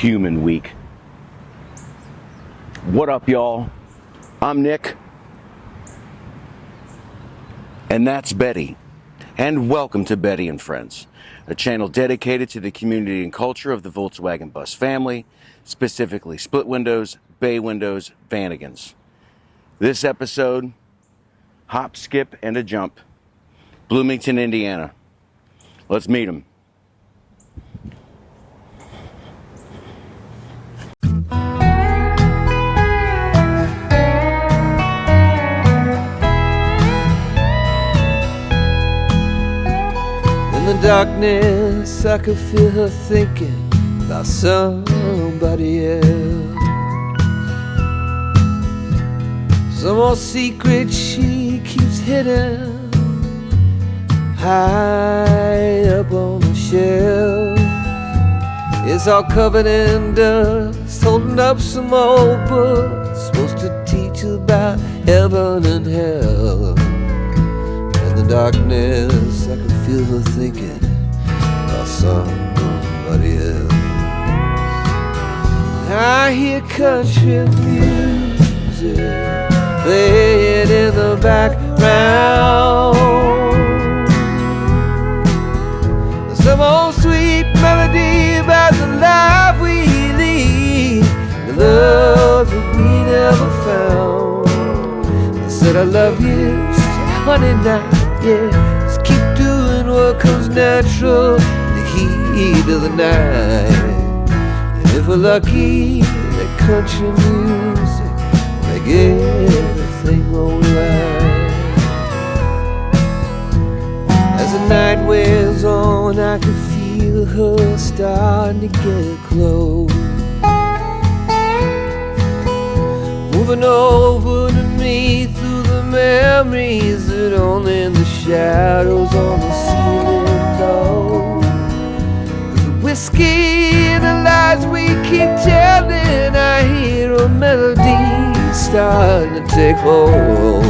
Human Week. What up, y'all? I'm Nick. And that's Betty. And welcome to Betty and Friendz, a channel dedicated to the community and culture of the Volkswagen bus family, specifically split windows, bay windows, Vanagons. This episode, hop, skip, and a jump, Bloomington, Indiana. Let's meet them. In the darkness, I could feel her thinking about somebody else. Some old secret she keeps hidden high up on the shelf. It's all covered in dust, holding up some old books supposed to teach about heaven and hell. In the darkness, I could feel her thinking about somebody else. I hear country music playing in the background. Some old sweet melody about the life we lead, the love that we never found. I said I love you, honey, now, yeah. Just keep doing what comes natural in the heat of the night. And if we're lucky, that country music make everything alright. As the night wears on, I can feel her starting to get close, moving over to me through the memories that only the shadows on the ceiling know. The whiskey and the lies we keep telling, I hear a melody starting to take hold.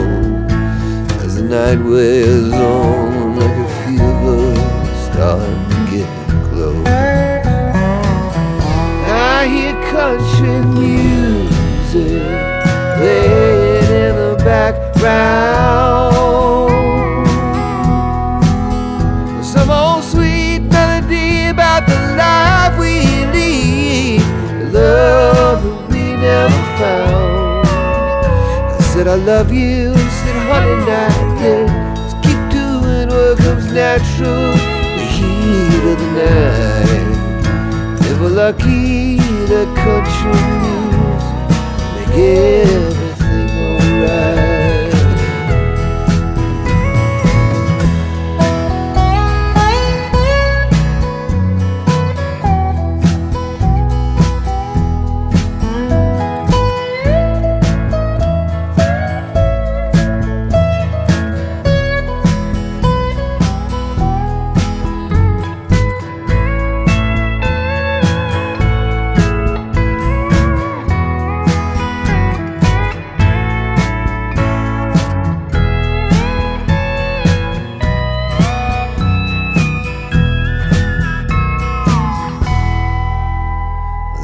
As the night wears on, I can feel her starting to get close. I hear country music playing in the background. Some old sweet melody about the life we lead, the love that we never found. I said I love you, said honey, now, yeah. Just keep doing what comes natural, the heat of the night. If we're lucky, the country music make everything alright.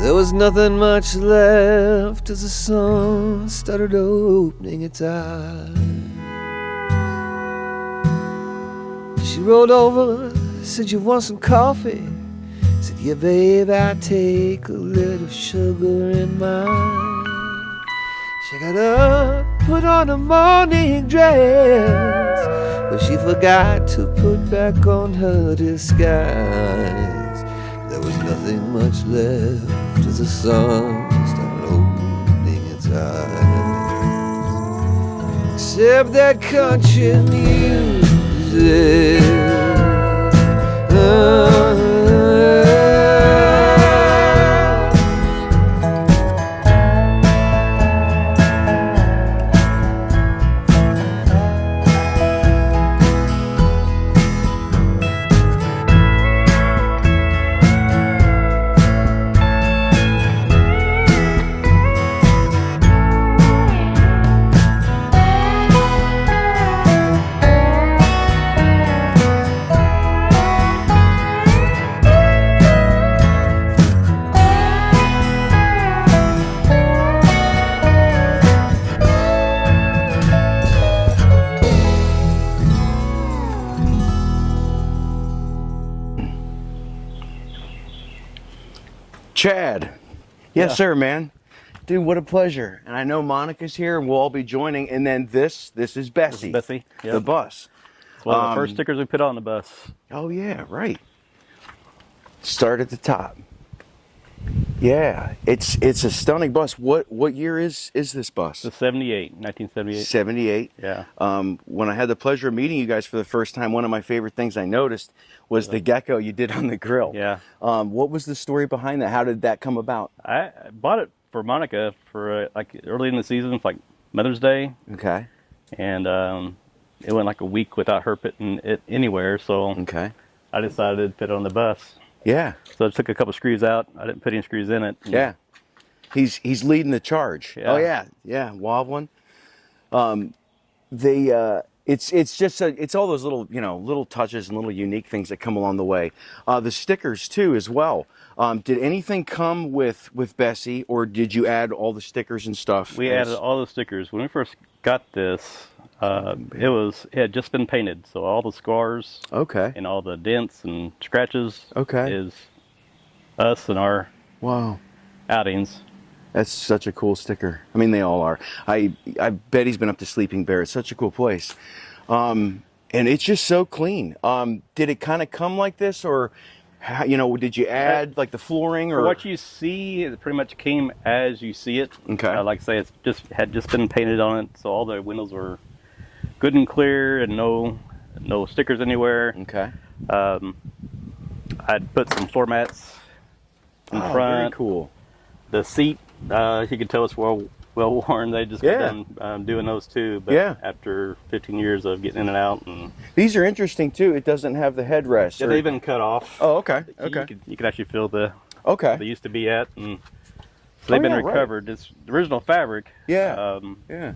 There was nothing much left as the sun started opening its eyes. She rolled over, said, "You want some coffee?" Said, "Yeah, babe, I take a little sugar in mine." She got up, put on a morning dress, but she forgot to put back on her disguise. There was nothing much left as the sun started opening its eyes, except that country music. Chad. Yes, sir, man. Dude, what a pleasure. And I know Monica's here, and we'll all be joining. And then this is Bessie. This is Bessie. Yep. The bus. It's one of the first stickers we put on the bus. Oh, yeah, right. Start at the top. Yeah, it's a stunning bus. What year is this bus? It's 1978. 78. Yeah. When I had the pleasure of meeting you guys for the first time, one of my favorite things I noticed was the gecko you did on the grill. Yeah. What was the story behind that? How did that come about? I bought it for Monica for like early in the season, for like Mother's Day. Okay. And it went like a week without her putting it anywhere, so Okay. I decided to put it on the bus. Yeah. So I took a couple screws out. I didn't put any screws in it. Yeah. He's leading the charge. Yeah. Oh yeah. Yeah. Wobbling. It's just it's all those little little touches and little unique things that come along the way. The stickers too as well. Did anything come with Bessie, or did you add all the stickers and stuff? We added all the stickers. When we first got this, it had just been painted, so all the scars Okay. and all the dents and scratches Okay. is us and our Wow. outings. That's such a cool sticker. I mean, they all are. I bet he's been up to Sleeping Bear. It's such a cool place. And it's just so clean. Did it kind of come like this, or, did you add like the flooring or? For what you see, it pretty much came as you see it. Okay. Like I say, had just been painted on it, so all the windows were good and clear and no stickers anywhere. Okay. I'd put some floor mats in Oh, front. very cool. The seat, you could tell it's well worn. They just got done doing those too. But Yeah. after 15 years of getting in and out, and These are interesting too. It doesn't have the headrest. yeah, they've been cut off. Oh, okay. Okay. You could actually feel where Okay. they used to be at, and so they've been yeah, right. recovered. It's the original fabric. Yeah. Yeah.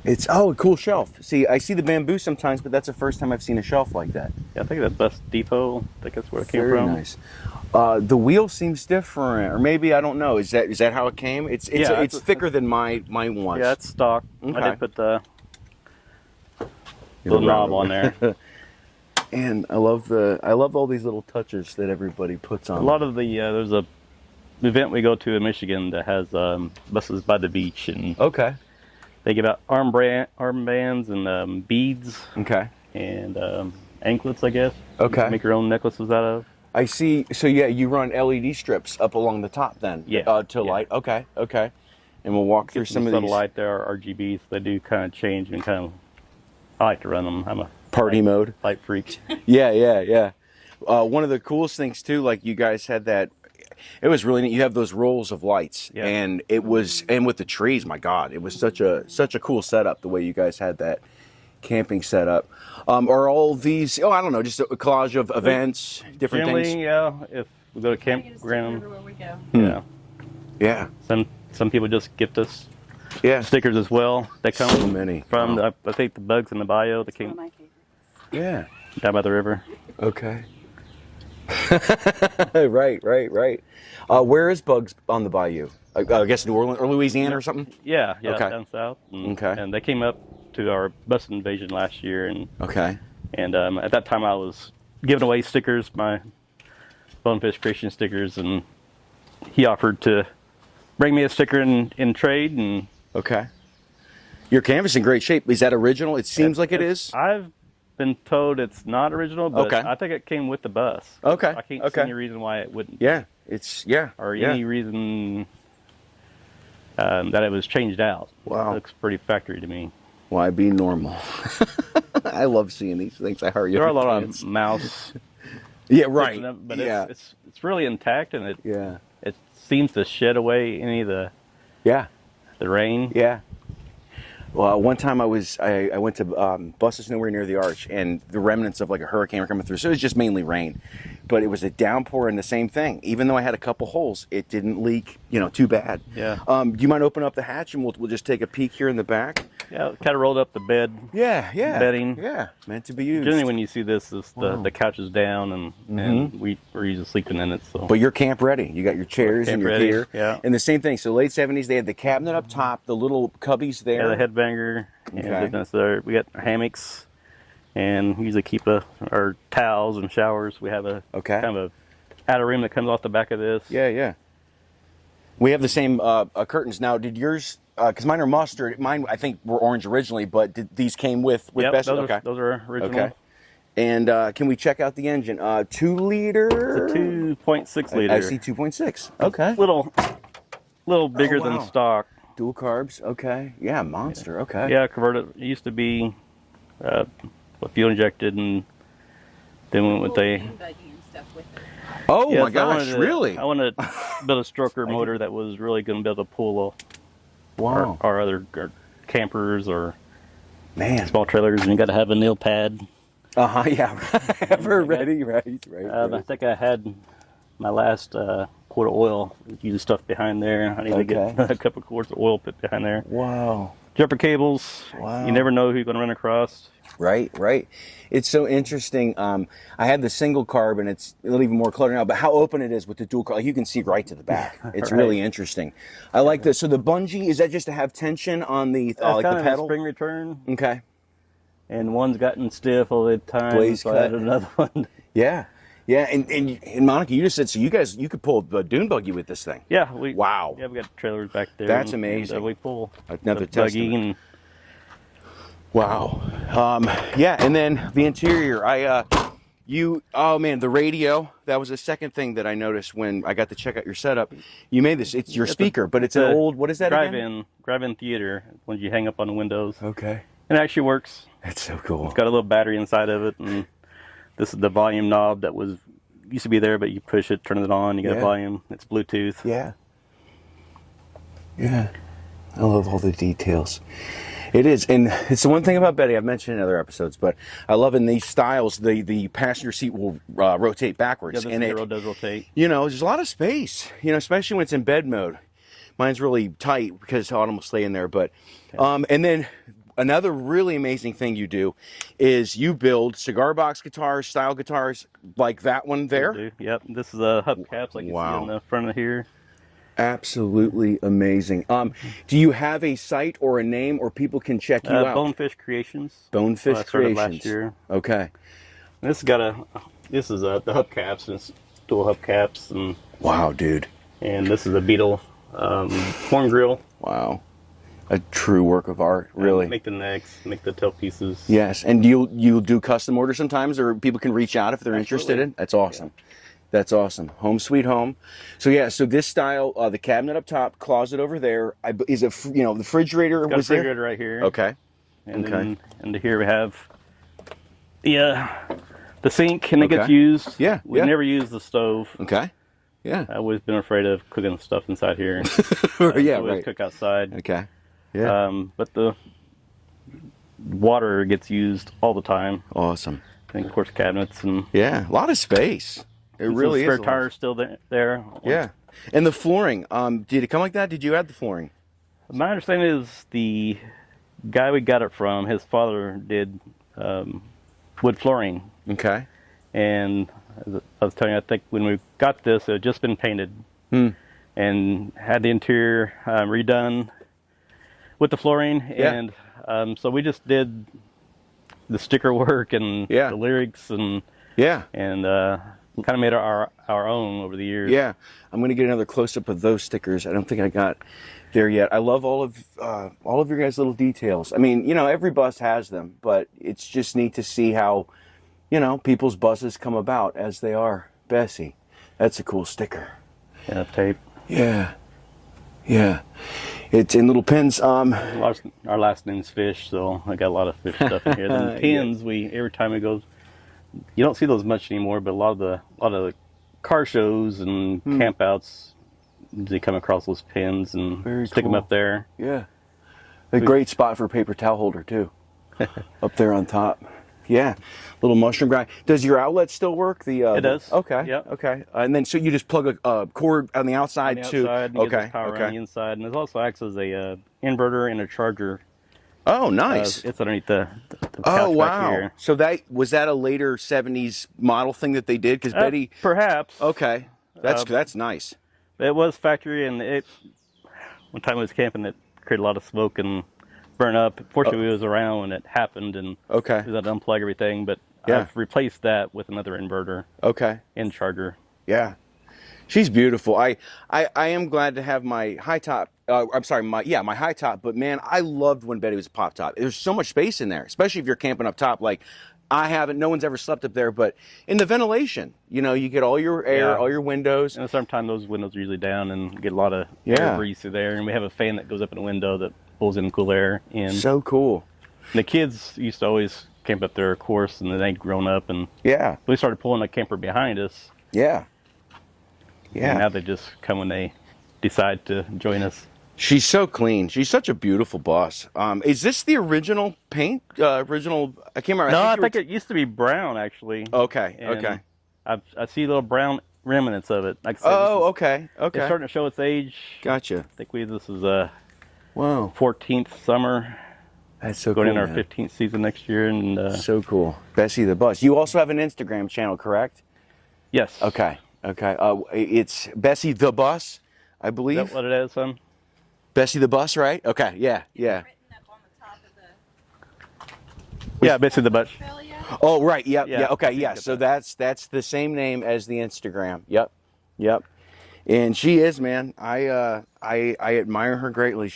It's a cool shelf. See, I see the bamboo sometimes, but that's the first time I've seen a shelf like that. Yeah, I think that's Bus Depot. I think that's where it came Very from. nice. The wheel seems different, or maybe I don't know. Is that how it came? It's thicker than mine was. Yeah, it's stock. Okay. I did put the little knob on there. And I love all these little touches that everybody puts on. A lot of the there's a event we go to in Michigan that has buses by the beach, and Okay. they give out armbands and beads Okay. and anklets, I guess. Okay. You can make your own necklaces out of. I see. So yeah, you run LED strips up along the top then. Yeah. To light. Okay. Okay. And we'll walk through some of subtle these. light there are RGBs. They do kind of change and kind of. I like to run them. I'm a Party mode. light freak. Yeah. One of the coolest things too, like you guys had that. It was really neat. You have those rolls of lights, Yeah. and and with the trees. My God, it was such a cool setup. The way you guys had that camping setup. Are all these? I don't know. Just a collage of events, different Generally, things. yeah. If we go to campground, Everywhere we go. yeah. Yeah, Some people just gift us yeah. stickers as well. They come So many. from Wow. I think the Bugs in the Bayou. They It's one came of my favorites. Yeah. down by the river. Okay. Right. Where is Bugs on the Bayou? I guess New Orleans or Louisiana or something. Yeah, Okay. down south. And, Okay. And they came up to our bus invasion last year, and Okay. at that time I was giving away stickers, my Bonefish Creation stickers, and he offered to bring me a sticker in trade, and Okay. Your canvas in great shape. Is that original? It seems like it is. I've been told it's not original, but Okay. I think it came with the bus. Okay, I can't okay. see any reason why it wouldn't. Yeah. Or yeah. any reason that it was changed out. Wow. It looks pretty factory to me. Why be normal? I love seeing these things. I hurry. There are a lot of mouse, Yeah. Right. but yeah. it's really intact, and Yeah. it seems to shed away any of the Yeah. rain. Yeah. Well, one time I went to buses nowhere near the arch, and the remnants of like a hurricane were coming through. So it was just mainly rain, but it was a downpour and the same thing. Even though I had a couple holes, it didn't leak, too bad. Yeah. Do you mind opening up the hatch and we'll just take a peek here in the back? Yeah, kind of rolled up the bed. Yeah. Bedding. Yeah. Meant to be used. Generally, when you see this, the couch is down, and we're usually sleeping in it. So. But you're camp ready. You got your chairs and Camp your ready, gear. yeah. And the same thing. So late 70s, they had the cabinet up top, the little cubbies there. Yeah, the headbanger. Okay. And everything. So there, we got hammocks, and we usually keep our towels and showers. We have a Okay. kind of a outer rim that comes off the back of this. Yeah, yeah. We have the same curtains now. Did yours? Because mine are mustard. Mine, I think, were orange originally, but these came with Yep, Bessie. those are original. Okay. And can we check out the engine? 2 liter. It's a 2.6 liter. I see 2.6. Okay. Little bigger wow. than stock. Dual carbs. Okay. Yeah, monster. Okay. Yeah, converted. It used to be fuel injected, and then went with a. Oh Yeah, my gosh! Really? I wanted to build a stroker motor that was really going to be able to pull Wow. our other campers or Man. small trailers, and you got to have a nail pad. Yeah. Ever ready? Right. I think I had my last quart of oil. Using stuff behind there. I need to get a couple quarts of oil put behind there. Wow. Jumper cables. Wow. You never know who you're going to run across. Right. It's so interesting. I had the single carb, and it's a little even more cluttered now. But how open it is with the dual carb, like you can see right to the back. It's Right. really interesting. I like this. So the bungee, is that just to have tension on the like kind the of pedal? a spring return, Okay. and one's gotten stiff all the time. Blaze so cut. I added another one. Yeah. And Monica, you just said so. You could pull the dune buggy with this thing. Yeah, Wow. Yeah, we got trailers back there. That's and amazing. we pull Another the buggy testament. and Wow. Yeah, and then the interior. Oh man, the radio. That was the second thing that I noticed when I got to check out your setup. You made this. It's your speaker, but it's an old. What is that again? drive-in theater. When you hang up on the windows, Okay. it actually works. That's so cool. It's got a little battery inside of it, and this is the volume knob that used to be there, but you push it, turn it on, you got volume. It's Bluetooth. Yeah. I love all the details. It is, and it's the one thing about Betty I've mentioned in other episodes, but I love in these styles the passenger seat will rotate backwards, Yeah, and the it does rotate. there's a lot of space, especially when it's in bed mode. Mine's really tight because Autumn will stay in there, but and then another really amazing thing you do is you build cigar box guitars, style guitars like that one there. Yep, this is a hubcaps like you see on the front of here. Absolutely amazing. Do you have a site or a name, or people can check you out? Bonefish Creations. Bonefish I started Creations. last year. Okay. And this is the hubcaps, and it's dual hubcaps, and Wow, dude. this is a Beetle horn grill. Wow. A true work of art, really. Make the necks, make the tail pieces. Yes, and you'll do custom orders sometimes, or people can reach out if they're interested in. That's awesome. Yeah. That's awesome. Home sweet home. So this style, the cabinet up top, closet over there. Is it the refrigerator? Got a Was there? refrigerator right here. Okay. And then here we have the sink, and it gets used. Yeah. We never use the stove. Okay. Yeah. I've always been afraid of cooking stuff inside here. Yeah. We Right. cook outside. Okay. Yeah. But the water gets used all the time. Awesome. And of course cabinets and Yeah. A lot of space. It really is. Spare tires still there. Yeah. And the flooring. Did it come like that? Did you add the flooring? My understanding is the guy we got it from, his father did wood flooring. Okay. And as I was telling you, I think when we got this, it had just been painted and had the interior redone with the flooring. Yeah. And so we just did the sticker work and the lyrics and kind of made our own over the years. Yeah, I'm going to get another close-up of those stickers. I don't think I got there yet. I love all of your guys' little details. I mean, every bus has them, but it's just neat to see how, people's buses come about as they are. Bessie, that's a cool sticker. Yeah, tape. Yeah. It's in little pins. Our last name's Fish, so I got a lot of fish stuff in here. The pins, every time it goes, you don't see those much anymore, but a lot of the car shows and campouts, they come across those pins and stick them up there. Yeah. A great spot for a paper towel holder, too. Up there on top. Yeah. Little mushroom guy. Does your outlet still work? It does. Okay. Yeah. Okay. And then so you just plug a cord on the outside too. Okay. Power on the inside, and it also acts as a inverter and a charger. Oh, nice. It's underneath the couch back here. So was that a later '70s model thing that they did? Because Betty. Perhaps. Okay. That's nice. It was factory, and one time I was camping, it created a lot of smoke and burn up. Fortunately, it was around when it happened, and we had to unplug everything. But I've replaced that with another inverter. Okay. And charger. Yeah. She's beautiful. I am glad to have my high top. I'm sorry, my high top. But man, I loved when Betty was a pop top. There's so much space in there, especially if you're camping up top. Like I haven't. No one's ever slept up there, but in the ventilation, you know, you get all your air, all your windows. And sometimes those windows are usually down and get a lot of air breeze through there. And we have a fan that goes up in the window that pulls in cool air in. So cool. And the kids used to always camp up there, of course, and then they'd grown up and we started pulling a camper behind us. Yeah. And now they just come when they decide to join us. She's so clean. She's such a beautiful bus. Is this the original paint? I can't remember. No, I think it used to be brown, actually. Okay, and okay. I see little brown remnants of it. Like I said, okay. It's starting to show its age. Gotcha. I think this is a 14th summer. That's so going cool. in our 15th season next year. And so cool. Bessie the bus. You also have an Instagram channel, correct? Yes. Okay. It's Bessie the bus, I believe. Is that what it is, son? Bessie the bus, right? Okay, yeah. Written up on the top of Yeah, Bessie the bus. Oh, right. Yep. Yeah, Yeah. Okay. Yeah. So that's the same name as the Instagram. Yep. And she is, man. I admire her greatly.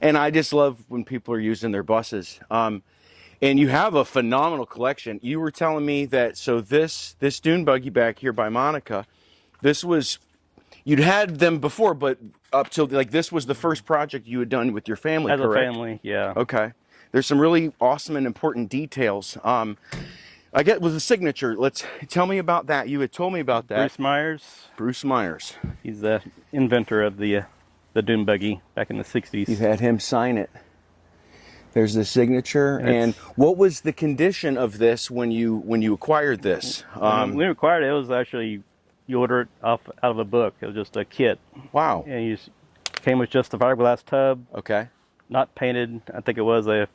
And I just love when people are using their buses. And you have a phenomenal collection. You were telling me that this dune buggy back here by Monica, you'd had them before, but up till like this was the first project you had done with your family, As correct? a family, yeah. Okay. There's some really awesome and important details. I get with the signature. Tell me about that. You had told me about that. Bruce Myers. He's the inventor of the dune buggy back in the 60s. You had him sign it. There's the signature. And what was the condition of this when you acquired this? When we acquired it, it was actually, you order it out of a book. It was just a kit. Wow. And you came with just a fiberglass tub. Okay. Not painted. I think it was a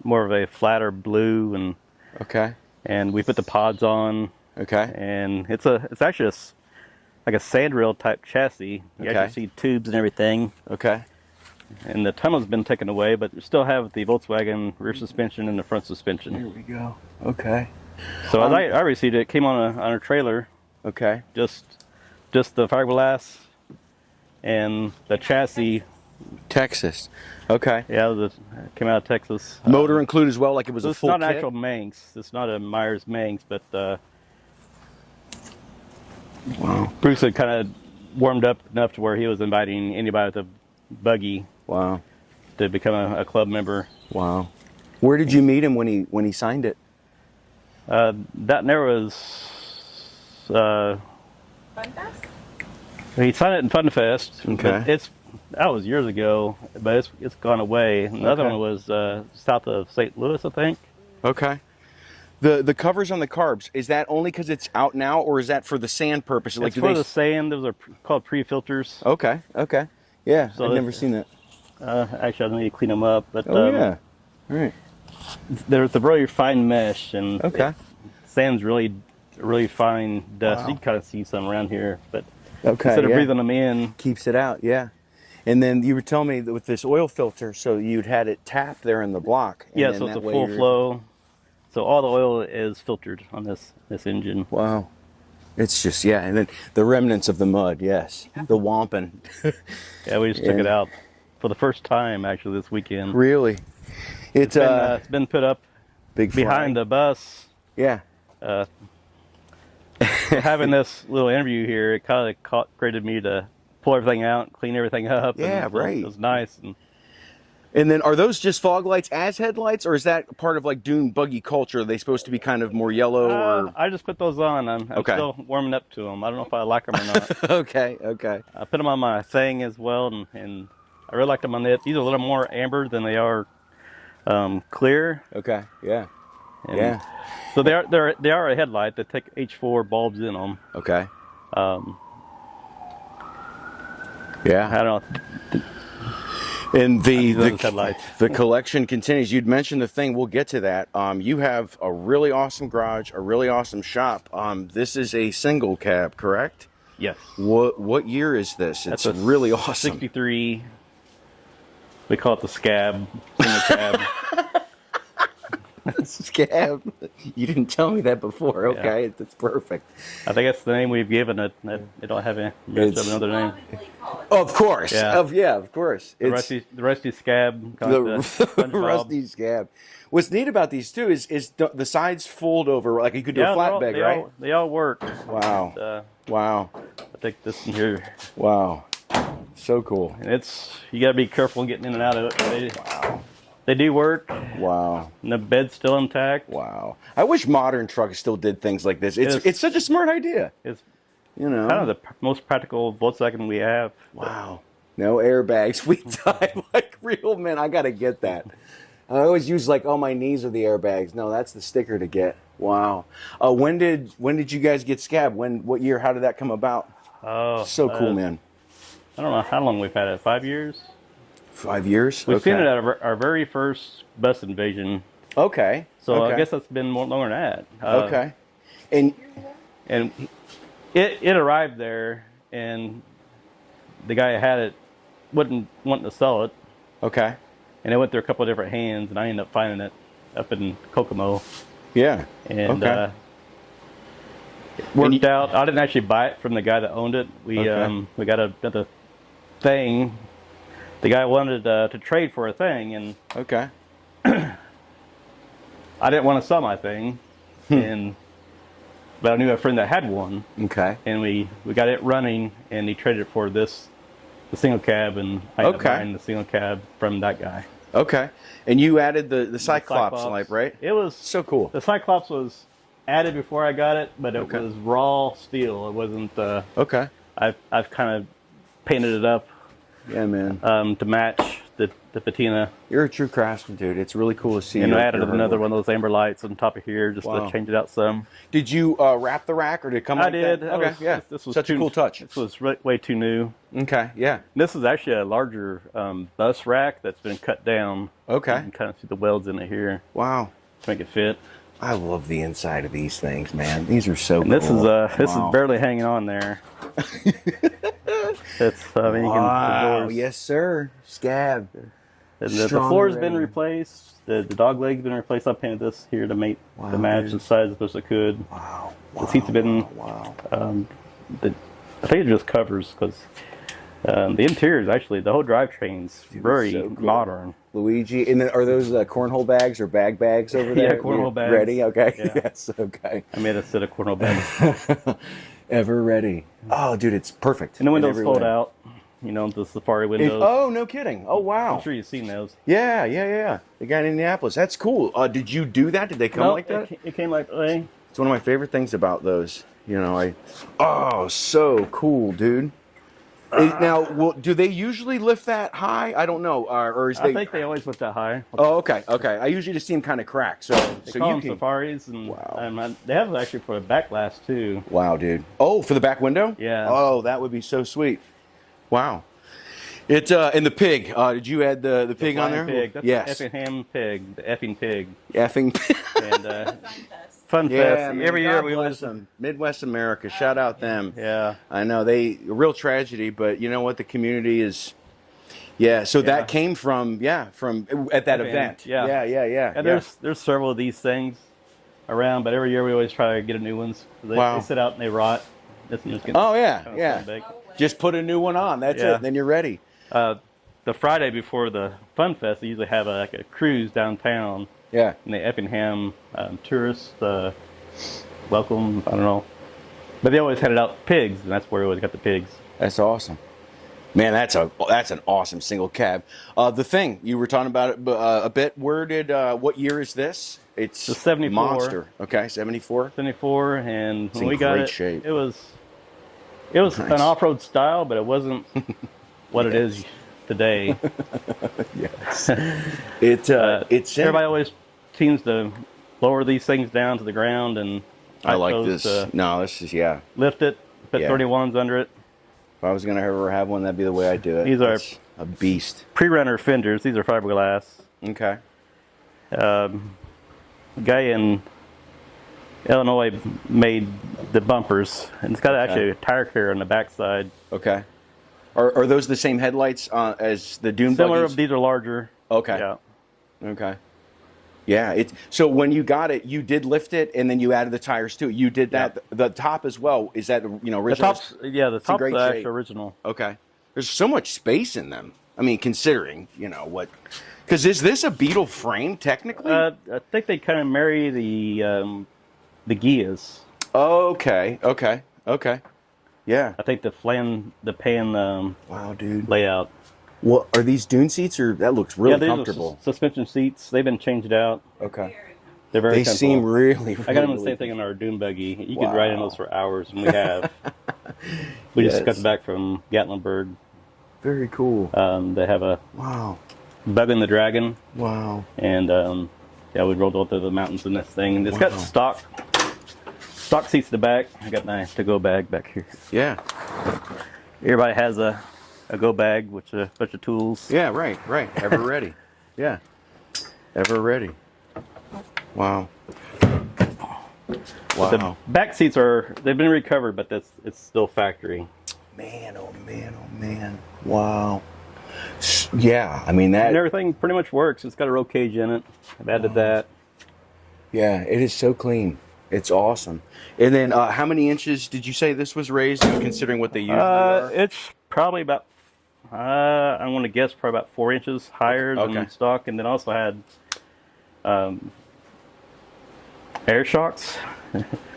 more of a flatter blue, and and we put the pods on. Okay. And it's actually like a sandrail type chassis. You actually see tubes and everything. Okay. And the tunnel's been taken away, but we still have the Volkswagen rear suspension and the front suspension. Here we go. Okay. So I received it. It came on a trailer. Okay. Just the fiberglass and the chassis. Texas. Okay. Yeah, it came out of Texas. Motor included as well, like it was a full kit? It's not an actual Manx. It's not a Myers Manx, but wow. Bruce had kind of warmed up enough to where he was inviting anybody with a buggy. Wow. To become a club member. Wow. Where did you meet him when he signed it? That there was Funfest? He signed it in Funfest. Okay. That was years ago, but it's gone away. And the other one was south of St. Louis, I think. Okay. The covers on the carbs, is that only because it's out now, or is that for the sand purposes? It's for the sand. Those are called pre-filters. Okay. Yeah, So I've never seen that. Actually, I need to clean them up. But yeah. All right. There's a really fine mesh, and sand's really fine dust. Wow. You can kind of see some around here, but Okay. instead of breathing them in, keeps it out. Yeah. And then you were telling me that with this oil filter, so you'd had it tapped there in the block. And yeah, so it's a full flow. So all the oil is filtered on this engine. Wow. It's just, and then the remnants of the mud, yes. The wamping. Yeah, we just took it out for the first time, actually, this weekend. Really? It's been put up behind the bus. Yeah. Having this little interview here, it kind of created me to pull everything out, clean everything up. Yeah, right. It was nice. And then are those just fog lights as headlights, or is that part of like dune buggy culture? Are they supposed to be kind of more yellow? Or I just put those on. I'm still warming up to them. I don't know if I like them or not. Okay. I put them on my thing as well, and I really like them on it. These are a little more amber than they are clear. Okay. Yeah. And so they are a headlight. They take H4 bulbs in them. Okay. I don't know. And headlights. The collection continues. You'd mentioned the thing. We'll get to that. You have a really awesome garage, a really awesome shop. This is a single cab, correct? Yes. What year is this? It's really awesome. 63. We call it the scab. Single cab. Scab. You didn't tell me that before. Okay, that's perfect. I think that's the name we've given it. They don't have another name. Lovingly call it. Oh, of course. Yeah. Of course. The rusty scab. The SpongeBob. rusty scab. What's neat about these too is the sides fold over like you could do a flatbed, right? They all work. Wow. Wow. I think this one here. Wow. So cool. And you got to be careful getting in and out of it. They do work. Wow. And the bed's still intact. Wow. I wish modern trucks still did things like this. It's such a smart idea. It's kind of the most practical Volkswagen we have. Wow. No airbags. We die like real men. I got to get that. I always use like, oh, my knees are the airbags. No, that's the sticker to get. Wow. When did you guys get Scab? What year? How did that come about? Oh, so cool, man. I don't know how long we've had it. 5 years? 5 years? We've seen it at our very first bus invasion. Okay. So okay. I guess that's been more longer than that. Okay. And it arrived there, and the guy who had it wouldn't want to sell it. Okay. And it went through a couple of different hands, and I ended up finding it up in Kokomo. Yeah. And okay. It worked out. I didn't actually buy it from the guy that owned it. We got another thing. The guy wanted to trade for a thing, and okay. I didn't want to sell my thing, but I knew a friend that had one. Okay. And we got it running, and he traded it for the single cab, and I ended up buying the single cab from that guy. Okay. And you added the Cyclops light, right? It was so cool. The Cyclops was added before I got it, but it was raw steel. It wasn't. Okay. I've kind of painted it up. Yeah, man. To match the patina. You're a true craftsman, dude. It's really cool to see. And I added another one of those amber lights on top of here just to change it out some. Did you wrap the rack, or did it come? I did. That? Okay, yeah. This was such a cool touch. This was way too new. Okay, yeah. This is actually a larger bus rack that's been cut down. Okay. You can kind of see the welds in it here. Wow. To make it fit. I love the inside of these things, man. These are so cool. This is barely hanging on there. It's wow. Yes, sir. Scab. And the floor's been replaced. The dog leg's been replaced. I painted this here to match the size as best I could. Wow. The seats have been. Wow. I think it just covers because the interior is actually the whole drivetrain's very cool. Modern. Luigi, and are those cornhole bags or bag bags over there? Yeah, cornhole bags. Ready? Okay. Yeah. Yes. Okay. I made a set of cornhole bags. Ever ready? Oh, dude, it's perfect. And the windows fold out. You know, the Safari windows. Oh, no kidding. Oh, wow. I'm sure you've seen those. Yeah. The guy in Indianapolis. That's cool. Did you do that? Did they come like that? It came like that. It's one of my favorite things about those. You know, oh, so cool, dude. Now, do they usually lift that high? I don't know. I think they always lift that high. Oh, okay. I usually just see them kind of cracked. So they call them Safaris, and they have actually for a back glass too. Wow, dude. Oh, for the back window? Yeah. Oh, that would be so sweet. Wow. It and the pig. Did you add the pig on there? Pig. That's the Effingham pig. The effing pig. Effing pig. And Fun Fest. Every year we bless them. Midwest America. Shout out them. Yeah. I know a real tragedy, but you know what? The community is. Yeah. So that came from at that event. Yeah. And there's several of these things around, but every year we always try to get a new ones. They sit out and they rot. Just put a new one on. That's it. Then you're ready. The Friday before the Fun Fest, they usually have a cruise downtown. Yeah. And the Effingham tourists welcome. I don't know, but they always handed out pigs, and that's where we always got the pigs. That's awesome, man. That's an awesome single cab. The thing you were talking about it a bit. What year is this? It's the 74 monster. Okay, 74. 74, and it's when we got it, shape. it was nice. An off-road style, but it wasn't what it is today. Yes. It's everybody always seems to lower these things down to the ground, and I like this. No, this is lift it, put 31s under it. If I was gonna ever have one, that'd be the way I do it. These are a beast. Pre-runner fenders. These are fiberglass. Okay. Guy in Illinois made the bumpers, and it's got actually a tire carrier on the backside. Okay. Are those the same headlights as the dune Similar. buggies? These are larger. Okay. Yeah. Okay. Yeah, so when you got it, you did lift it, and then you added the tires to it. You did that. The top as well. Is that The original? top's, yeah, the It's in top's great the shape. actual original. Okay. There's so much space in them. I mean, considering what, because is this a Beetle frame technically? I think they kind of marry the Gias. Okay. Yeah. I think the pan Wow, dude. layout. What are these dune seats? Or that looks really these are comfortable. suspension seats. They've been changed out. Okay. They're very They comfortable. seem really. I got them the really same thing in our dune buggy. You Wow. could ride in those for hours, and we have. We just got back from Gatlinburg. Very cool. They have a Wow. Bug in the Dragon, Wow. and we rolled all through the mountains in this thing. And it's got stock seats in the back. I got my to-go bag back here. Yeah. Everybody has a go bag, which is a bunch of tools. Yeah. Right. Ever ready. Yeah. Ever ready. Wow. Wow. The back seats they've been recovered, but it's still factory. Man, oh man. Wow. Yeah, I mean that. And everything pretty much works. It's got a roll cage in it. I've added that. Yeah, it is so clean. It's awesome. And then, how many inches did you say this was raised? Considering what they usually are. It's probably about. I want to guess probably about 4 inches higher than stock, and then also had air shocks.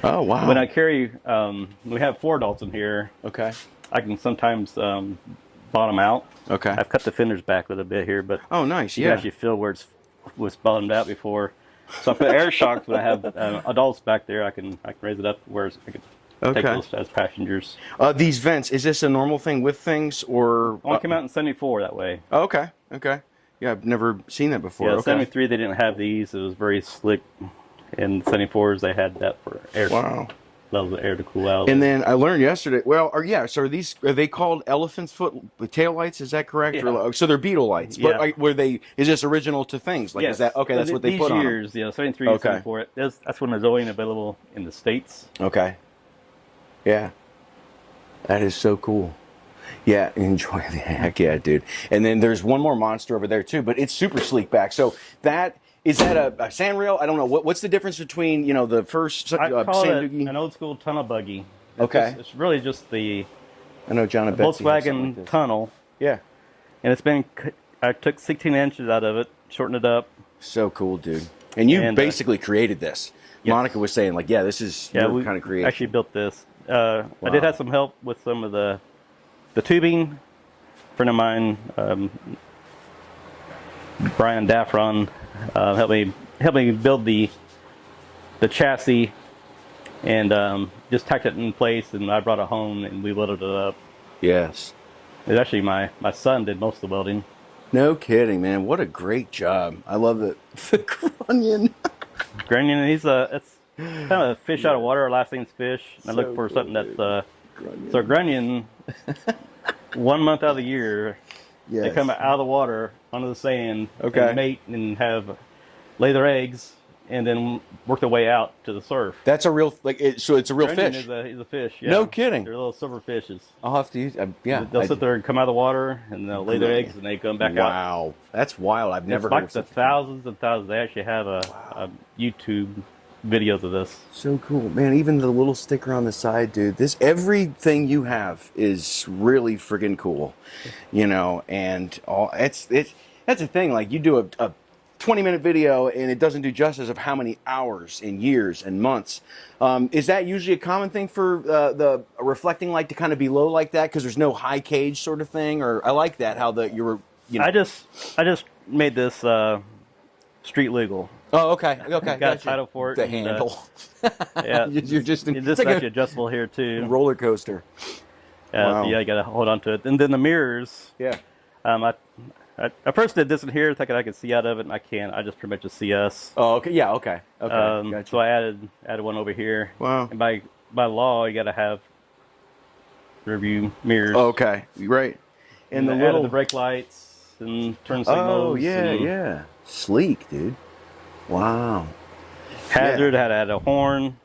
Oh wow. When I carry, we have 4 adults in here. Okay. I can sometimes bottom out. Okay. I've cut the fenders back a little bit here, but Oh, nice. you Yeah. can actually feel where it was bottomed out before. So I put air shocks when I have adults back there. I can raise it up where I can take Okay. those as passengers. These vents. Is this a normal thing with things or? I came out in 74 that way. Okay. Yeah, I've never seen that before. Yeah, Okay. 73 they didn't have these. It was very slick. In 74s they had that for air. Wow. Levels of air to cool out. And then I learned yesterday. Well, so are they called elephant's foot tail lights? Is that correct? Yeah. Or, so they're beetle lights. Yeah. But were they? Is this original to things? Like, Yes. is that okay? That's what they These put on 'em. years, 73 and Okay. 74. That's when they're only available in the States. Okay. Yeah. That is so cool. Yeah, enjoy the heck yeah, dude. And then there's one more monster over there too, but it's super sleek back. So is that a sand rail? I don't know. What's the difference between the first I call sand it doogie? an old school tunnel buggy. Okay. It's really just the I know John and Bessie have something Volkswagen like this. tunnel, Yeah. and it's been. I took 16 inches out of it, shortened it up. So cool, dude. And you And, basically created this. yes. Monica was saying like, yeah, this is Yeah, your we kind of creation. actually built this. I did have some help with some of the tubing. A friend of mine, Brian Daffron, helped me build the chassis, and just tacked it in place. And I brought it home and we welded it up. Yes. It's actually my son did most of the welding. No kidding, man. What a great job. I love the grunion. Grunion, it's kind of a fish out of water. Our last name's fish. I look for something that's so grunion. 1 month out of the year, Yes. they come out of the water onto the sand Okay. and mate and lay their eggs and then work their way out to the surf. That's a real so it's a real Grunion fish. is a fish. Yeah. No kidding. They're little silver fishes. I'll have to use. Yeah. They'll sit there and come out of the water and they'll lay their eggs and they come back out. Wow, that's wild. I've never It's heard like of the such. thousands and thousands. They actually have a YouTube videos of this. So cool, man. Even the little sticker on the side, dude. Everything you have is really friggin' cool, and all. That's the thing. Like you do a 20-minute video and it doesn't do justice of how many hours and years and months. Is that usually a common thing for the reflecting light to kind of be low like that because there's no high cage sort of thing? Or I like that how I just made this street legal. Oh, okay. Got a Gotcha. title for it. The and, handle. Yeah, You're just this it's is like actually adjustable here a too. roller coaster. Wow. So yeah, you gotta hold on to it. And then the mirrors. Yeah. I first did this in here thinking I could see out of it, and I can't. I just pretty much just see us. Oh, okay. Yeah. Okay. Gotcha. So I added one over here. Wow. And by law, you gotta have rear view mirrors. Okay. Right. And the I added the brake lights and turn signals. Oh yeah, and yeah. Sleek, dude. Wow. Hazard had to add a horn.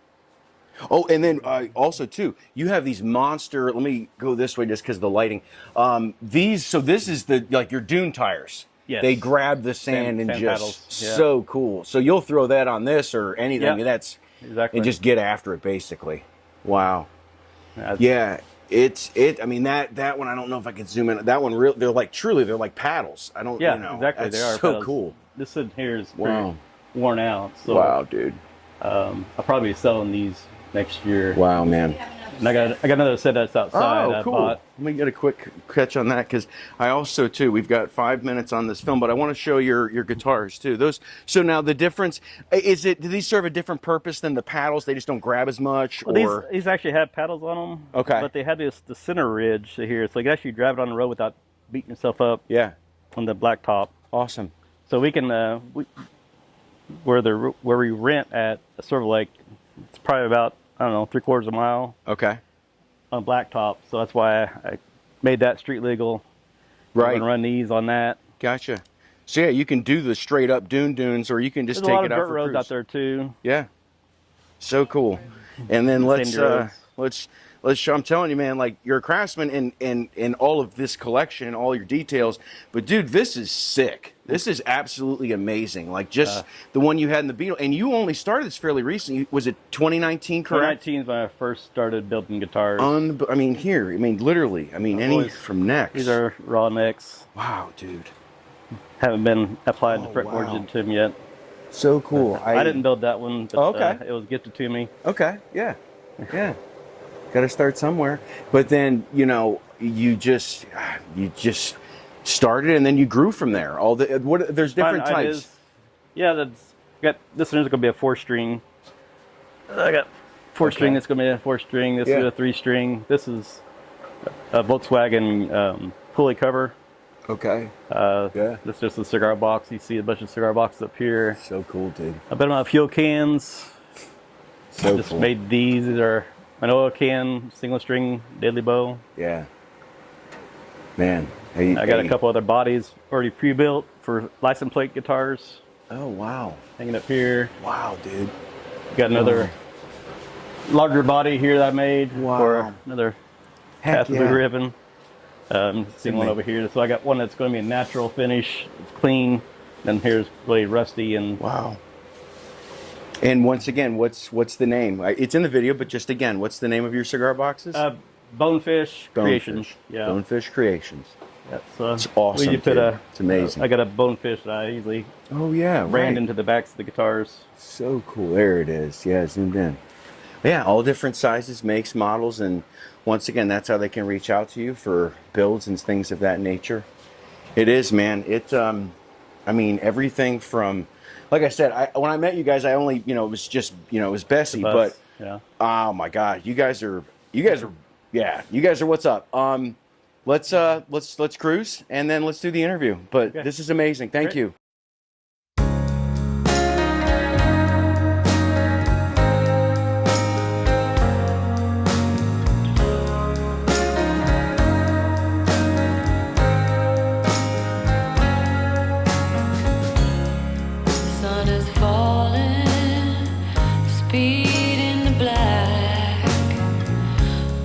Oh, and then also too, you have these monster. Let me go this way just because of the lighting. So this is your dune tires. Yes. They grab the sand and Sand just paddles, yeah. so cool. So you'll throw that on this or anything. Yeah, That's exactly. and just get after it basically. Wow. That's- Yeah. I mean that one I don't know if I can zoom in. That one they're like paddles. I don't Yeah, you know. exactly. That's They are so pedals. cool. This in here is pretty Wow. worn out. So Wow, dude. I'll probably be selling these next year. Wow, man. And I got another set that's outside. Oh, I cool. bought. Let me get a quick catch on that because I also too. We've got 5 minutes on this film, but I want to show your guitars too. Those. So now the difference is it? Do these serve a different purpose than the paddles? They just don't grab as much, Well, or these actually have paddles on them. Okay. But they have the center ridge here, so you can actually drive it on the road without beating yourself up yeah, on the black top. awesome. So we can where we rent at sort of like it's probably about I don't know 3/4 of a mile Okay, on blacktop. So that's why I made that street legal. right. And run these on that. Gotcha. So yeah, you can do the straight up dunes, or you can just There's a take lot it of out dirt for roads cruise. out there too. Yeah, so cool. And then let's roads. let's show. I'm telling you, man, like you're a craftsman in all of this collection and all your details. But dude, this is sick. This is absolutely amazing. Like just the one you had in the Beetle, and you only started this fairly recently. Was it 2019? Correct. 2019 is when I first started building guitars. I mean, here. I mean, literally. I mean, any always- from necks. These are raw necks. Wow, dude. Haven't been applied to fretboards wow. into them yet. So cool. I didn't build that one, but Okay. it was gifted to me. Okay, yeah, yeah. Got to start somewhere. But then you just started, and then you grew from there. There's different Find types. ideas. Yeah, this one's gonna be a 4-string. I got 4-string. That's gonna be a 4-string. This Yeah. is a 3-string. This is a Volkswagen pulley cover. Okay. Yeah. This is just a cigar box. You see a bunch of cigar boxes up here. So cool, dude. I've been on fuel cans. So Just cool. made these. These are an oil can, single string, deadly bow. Yeah. Man. I got a couple other bodies already pre-built for license plate guitars Oh wow. hanging up here. Wow, dude. Got another larger body here that I made Wow. for another Heck half of yeah. the ribbon. Seeing one over here. So I got one that's going to be a natural finish. It's clean. Then here's really rusty and Wow. And once again, what's the name? It's in the video, but just again, what's the name of your cigar boxes? Bonefish Creations. Bonefish. Yeah. Bonefish Creations. That's It's awesome, You put dude. It's amazing. I got a bonefish that I usually Oh yeah, brand right. into the backs of the guitars. So cool. There it is. Yeah, zoomed in. Yeah, all different sizes, makes, models, and once again, that's how they can reach out to you for builds and things of that nature. It is, man. I mean, everything from, like I said, when I met you guys, I only, it was just, it was Bessie, Bus, but yeah. oh my God, you guys are what's up. Let's cruise and then let's do the interview. But Okay. this is amazing. Thank Great. you. Sun is falling, speed in the black.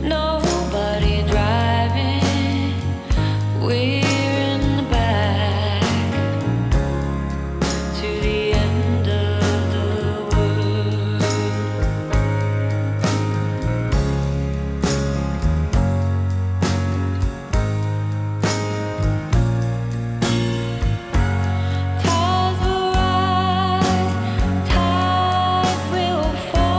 Nobody driving, we're in the back. To the end of the world. Tides will rise, tides will fall.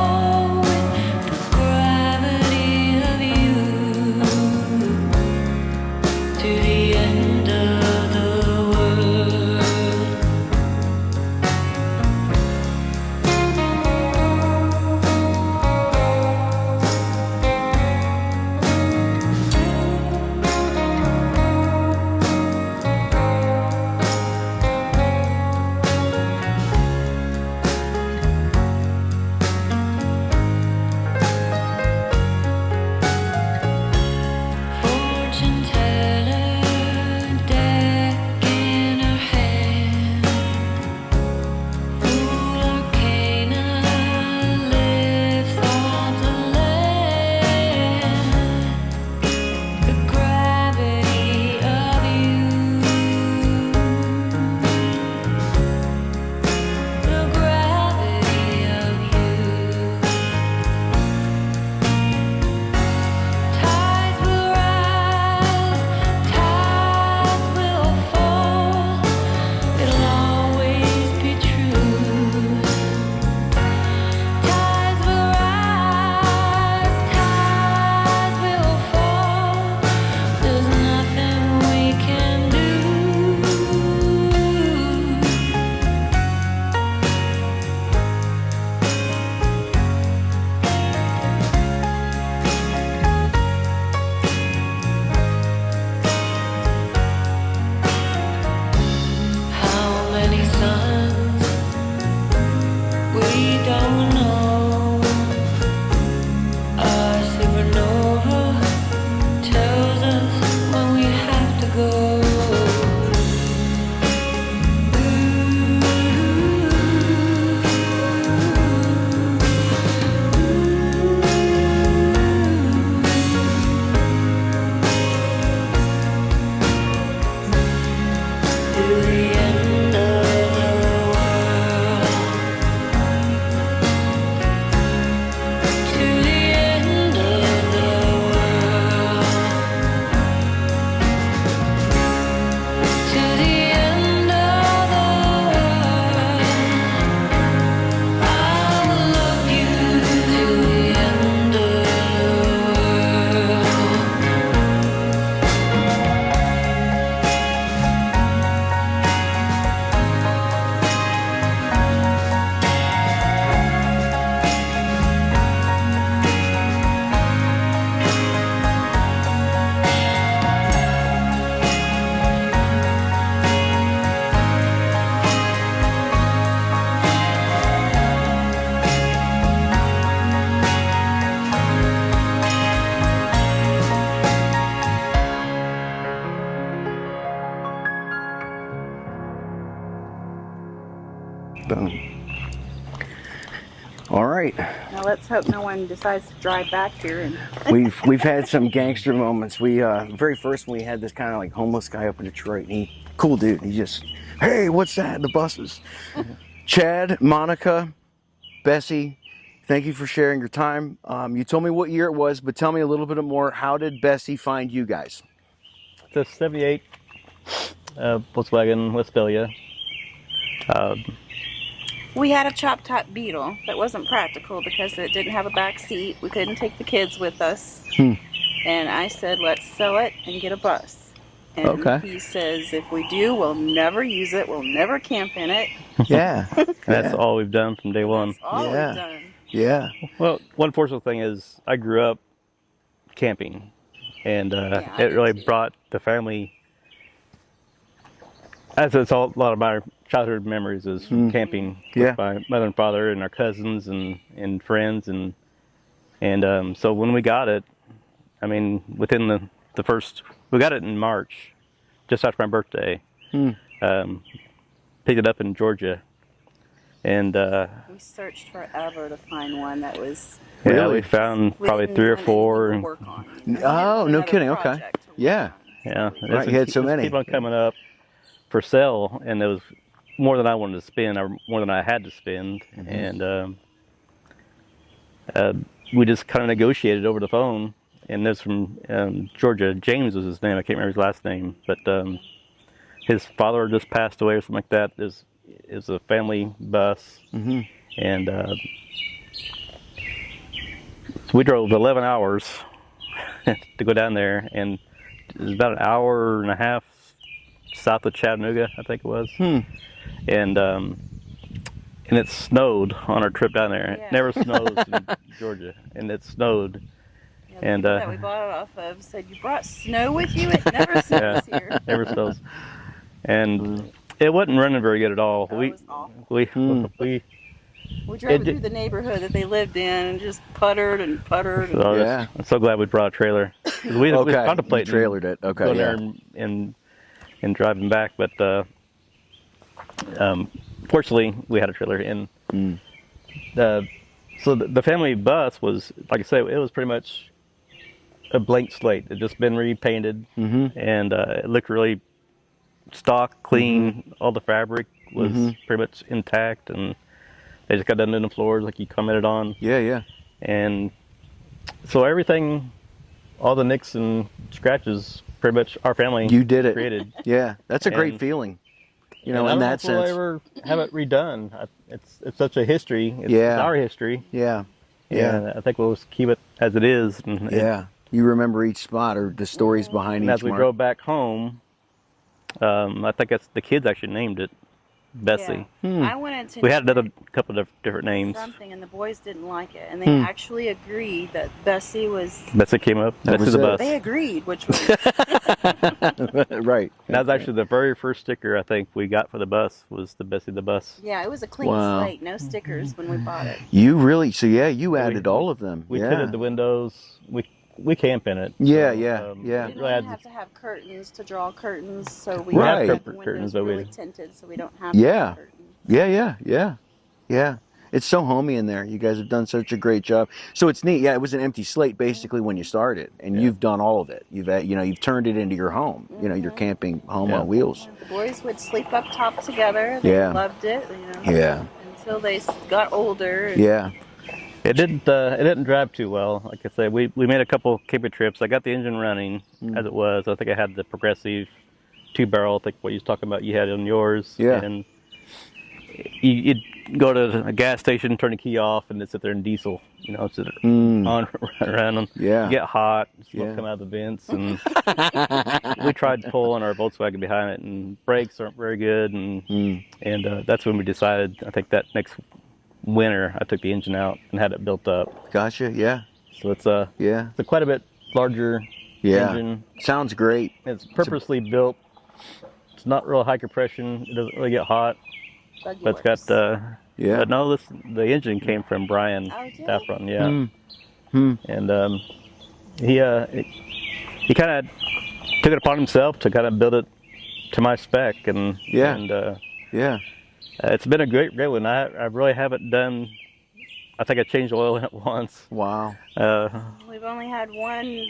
Boom. All right. Now let's hope no one decides to drive back here and We've had some gangster moments. We very first when we had this kind of like homeless guy up in Detroit, and he cool dude. He just, hey, what's that? The buses. Chad, Monica, Bessie, thank you for sharing your time. You told me what year it was, but tell me a little bit more. How did Bessie find you guys? It's a 78 Volkswagen Westphalia. we had a chop top Beetle that wasn't practical because it didn't have a back seat. We couldn't take the kids with us. And I said, let's sell it and get a bus. And Okay. he says, if we do, we'll never use it. We'll never camp in it. Yeah. That's all we've done from day one. That's all Yeah. we've done. Yeah. Well, one fortunate thing is I grew up camping, and I it did really too. brought the family. That's all, a lot of my childhood memories is from camping Yeah. with my mother and father and our cousins and friends, and so when we got it, I mean, within the first, we got it in March, just after my birthday. Picked it up in Georgia, and We searched forever to find one that was. yeah, Really? we found we probably didn't 3 or want anything 4. to work on. We didn't Oh, want no another kidding. Okay. project to work Yeah. on. Yeah, Right, you had so just many. keep on coming up for sale, and there was more than I wanted to spend, or more than I had to spend, and we just kind of negotiated over the phone. And this from Georgia. James was his name. I can't remember his last name, but his father just passed away or something like that. Is a family bus, and so we drove 11 hours to go down there, and it was about an hour and a half south of Chattanooga, I think it was. And it snowed on our trip down there. Yeah. It never snows in Georgia, and it snowed. Yeah, And, the people that we bought it off of said, you brought snow with you? It never snows here. Never snows. And it wasn't running very good at all. Oh, it was awful. we We drove It through did- the neighborhood that they lived in and just puttered and puttered. so Yeah. I'm so glad we brought a trailer. 'Cause we was Okay. You contemplating trailered it. Okay. going Yeah. there and driving back, but fortunately we had a trailer. And so the family bus was, like I said, it was pretty much a blank slate. It just been repainted, and it looked really stock, clean. All the fabric was pretty much intact, and they just got done doing the floors like you commented on. Yeah. Yeah. And so everything, all the nicks and scratches, pretty much our family You did it. created. Yeah. That's a great And- feeling. You know, And I in don't know that if we'll sense. ever have it redone. It's such a history. It's Yeah. our history. Yeah. Yeah. And I think we'll just keep it as it is. And, Yeah. You remember each spot or the stories behind and each as we mark. drove back home, I think the kids actually named it Bessie. I wanted to We had name another it couple of different names. something, and the boys didn't like it, and they actually agreed that Bessie was. Bessie came up. That Bessie was the it. bus. They agreed, which was Right. That was actually the very first sticker I think we got for the bus was the Bessie the bus. yeah, it was a clean Wow. slate, no stickers when we bought it. You really, so yeah, you added all of them. We yeah. tinted the windows. We camp in it. Yeah, so, yeah, We yeah. didn't really had- have to have curtains to draw curtains, so we Right. have the Curtains, windows but we- really tinted, so we don't have Yeah. to have curtains. Yeah. It's so homey in there. You guys have done such a great job. So it's neat. Yeah, it was an empty slate basically when you started, and you've done all of it. You've turned it into your home. You know, your camping home Yeah. on wheels. The boys would sleep up top together. They Yeah. loved it. You know, Yeah. until they got older. And Yeah. It didn't drive too well. Like I said, we made a couple camping trips. I got the engine running as it was. I think I had the progressive 2-barrel. I think what you was talking about you had on yours. Yeah. And you'd go to a gas station, turn the key off, and it'd sit there in diesel. You know, sit on around them. Yeah. You get hot, smoke Yeah. come out of the vents, and we tried pulling our Volkswagen behind it, and brakes aren't very good, and that's when we decided. I think that next winter, I took the engine out and had it built up. Gotcha. Yeah. So it's Yeah. it's a quite a bit larger Yeah. engine. Sounds great. It's purposely built. It's not real high compression. It doesn't really get hot, Buggy but it's got works. Yeah. But no, the engine came from Brian Oh, did it? Daffron, yeah. And he kind of took it upon himself to kind of build it to my spec, and Yeah. and Yeah. It's been a great one. I really haven't done. I think I changed oil in it once. Wow. We've only had one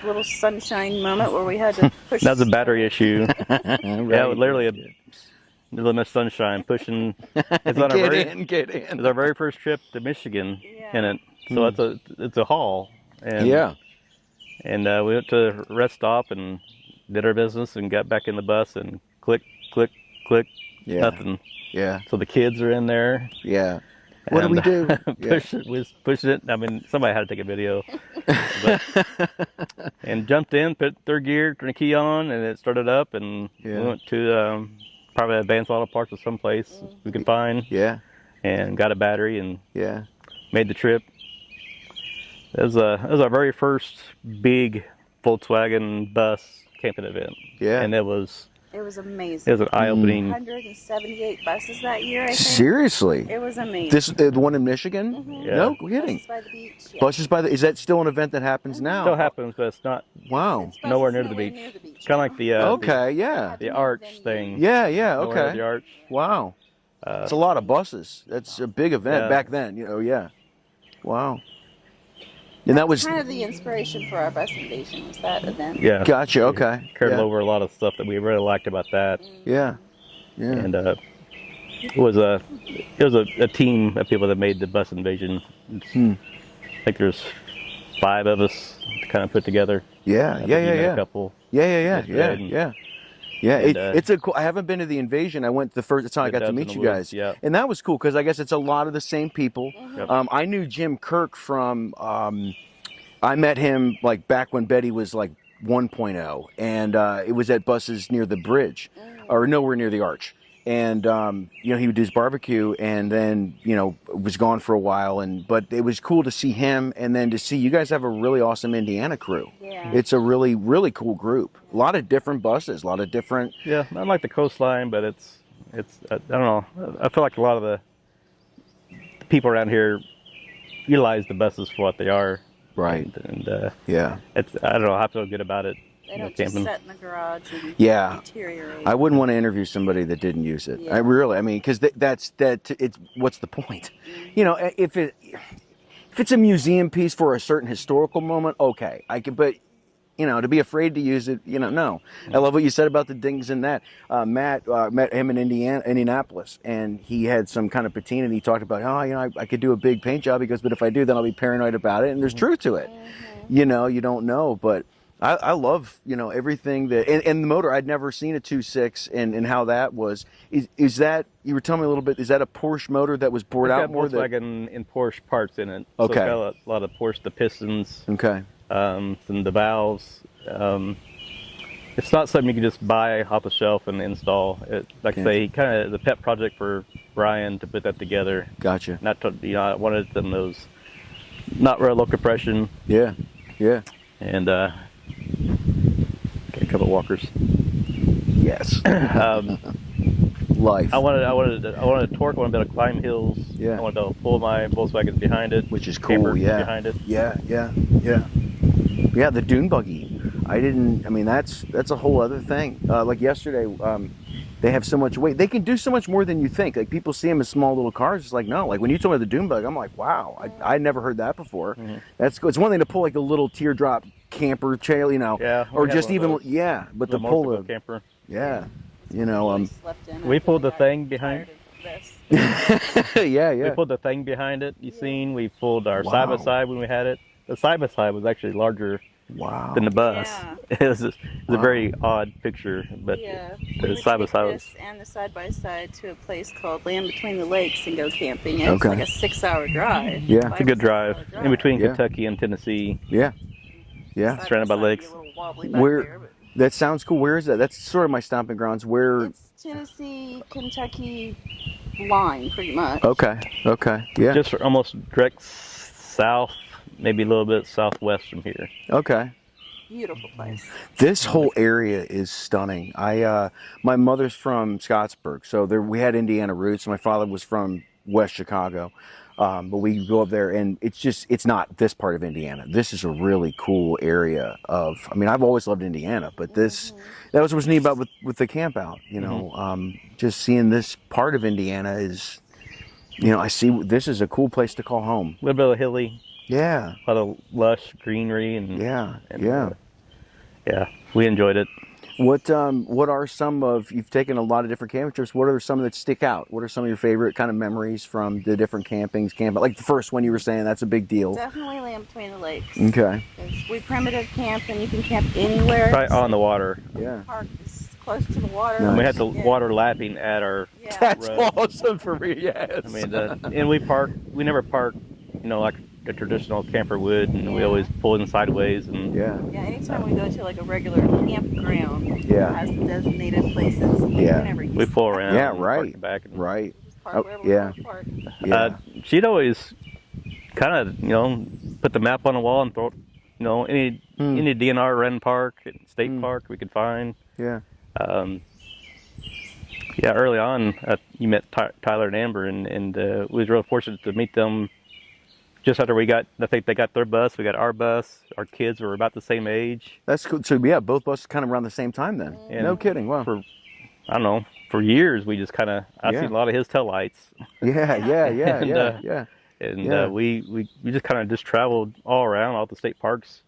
little sunshine moment where we had to push. That was a battery issue. Right. Yeah, literally a little bit of sunshine pushing. It's on Get in. It's our very first trip to Michigan in it, so it's a haul. And, Yeah. And we went to a rest stop and did our business and got back in the bus and click, click, click, nothing. Yeah. So the kids are in there. Yeah. What do we do? Pushing it. I mean, somebody had to take a video. And jumped in, put third gear, turned the key on, and it started up. And we went to probably Advanced Auto Parts or someplace we could find. Yeah. And got a battery and Yeah. made the trip. It was our very first big Volkswagen bus camping event. Yeah. And it was amazing. It was an eye-opening. 178 buses that year, I think. Seriously? It was amazing. This the one in Michigan? Yeah. No kidding. Buses by the beach. Yeah. Buses by the. Is that still an event that happens now? Still happens, but it's not Wow. Buses nowhere near the beach. Kind of like the Okay. Yeah. the arch thing. Yeah. Yeah. Nowhere near Okay. The arch. Wow. It's a lot of buses. That's a big event Yeah. back then. Yeah. Wow. And that was kind of the inspiration for our bus invasion, was that event. Yeah. gotcha. Okay. Carried Yeah. over a lot of stuff that we really liked about that. Yeah. Yeah. And it was a team of people that made the bus invasion. I think there's 5 of us to kind of put together. Yeah. I think Yeah. you Yeah. met Yeah. A couple. Yeah. yesterday. Yeah. And, It's a cool. I haven't been to the invasion. I went the first time I It got to does meet in you the guys. woods, yeah. And that was cool because I guess it's a lot of the same people. Yep. I knew Jim Kirk from. I met him like back when Betty was like 1.0, and it was at buses near the bridge, or nowhere near the arch. And he would do his barbecue, and then was gone for a while. But it was cool to see him, and then to see you guys have a really awesome Indiana crew. Yeah. It's a really really cool group. A lot of different buses, a lot of different. Yeah, not like the coastline, but it's I don't know. I feel like a lot of the people around here utilize the buses for what they are. Right. And Yeah. it's I don't know. I feel good about it. They don't just sit in the garage and Yeah. deteriorate. I wouldn't want to interview somebody that didn't use it. Yeah. I mean, because it's what's the point? If it's a museum piece for a certain historical moment, okay, I can. But to be afraid to use it, no. I love what you said about the dings and that. Matt met him in Indianapolis, and he had some kind of patina, and he talked about, I could do a big paint job but if I do, then I'll be paranoid about it. And there's truth to it. You don't know, but. I love, everything that, and the motor, I'd never seen a 2.6 and how that was. Is that, you were telling me a little bit, is that a Porsche motor that was bored out more? It's got Volkswagen and Porsche parts in it. Okay. So it's got a lot of Porsche, the pistons, Okay. and the valves. It's not something you can just buy off the shelf and install. Like I say, kind of the pet project for Brian to put that together. Gotcha. Not to, I wanted them those, not real low compression. Yeah. Yeah. And, get a couple of walkers. Yes. Life. I wanted to torque. I wanted to be able to climb hills. Yeah. I wanted to pull my Volkswagen behind it, Which is cool. camper Yeah. behind it. Yeah. Yeah. The dune buggy. That's a whole other thing. Like yesterday, they have so much weight. They can do so much more than you think. Like people see them as small little cars. It's like, no, like when you told me the dune bug, I'm like, wow, I never heard that before. Mm-hmm. That's good. It's one thing to pull like the little teardrop camper trail, Yeah, or we had just one of even, those. but The to pull motorcycle the, camper. yeah, Slept in We after pulled the got thing behind- tired of this. yeah. We pulled the thing behind it. You seen? We pulled our Wow. side by side when we had it. The side by side was actually larger Wow. than the bus. Yeah. It was a very odd picture, but Yeah. the We side by take side this was. and the side by side to a place called Land Between the Lakes and go camping. It's Okay. like a 6-hour drive. Yeah. It's a good drive in between Yeah. Kentucky and Tennessee. Yeah. Yeah. Surrounded by lakes. Where- That sounds cool. Where is that? That's sort of my stomping grounds. Where? It's Tennessee, Kentucky line, pretty much. Okay. Yeah. Just almost direct south, maybe a little bit southwest from here. Okay. Beautiful place. This whole area is stunning. My mother's from Scottsburg, so we had Indiana roots. My father was from West Chicago. But we go up there, and it's not this part of Indiana. This is a really cool area I mean, I've always loved Indiana, but that was what's neat about with the camp out, just seeing this part of Indiana is, I see this is a cool place to call home. A little bit of hilly, Yeah. a lot of lush greenery, and Yeah. we enjoyed it. What are some of, you've taken a lot of different camping trips, what are some that stick out? What are some of your favorite kind of memories from the different camp like the first one you were saying, that's a big deal. Definitely Land Between the Lakes. Okay. 'Cause we primitive camp and you can camp anywhere. Right on the water. Yeah. Park is close to the water. Nice. We had the water lapping at our. Yeah. That's road. awesome for me, yes. I mean, and we never park, like a traditional camper would, and we Yeah. always pull in sideways, and Yeah. Yeah, anytime we go to like a regular campground, Yeah. has the designated places. Yeah. We never use we pull around. Yeah, and right. Park in the back. And, Right. Just park Oh, wherever yeah. we want to park. Yeah. She'd always kind of, put the map on the wall and throw, any DNR run park, state park we could find. Yeah. Early on, you met Tyler and Amber, and we was real fortunate to meet them just after I think they got their bus, we got our bus. Our kids were about the same age. That's cool. So yeah, both buses kind of around the same time then. And No kidding. Wow. For years, we just I've Yeah. seen a lot of his taillights. Yeah. And, Yeah. And Yeah. we just kind of just traveled all around all the state parks.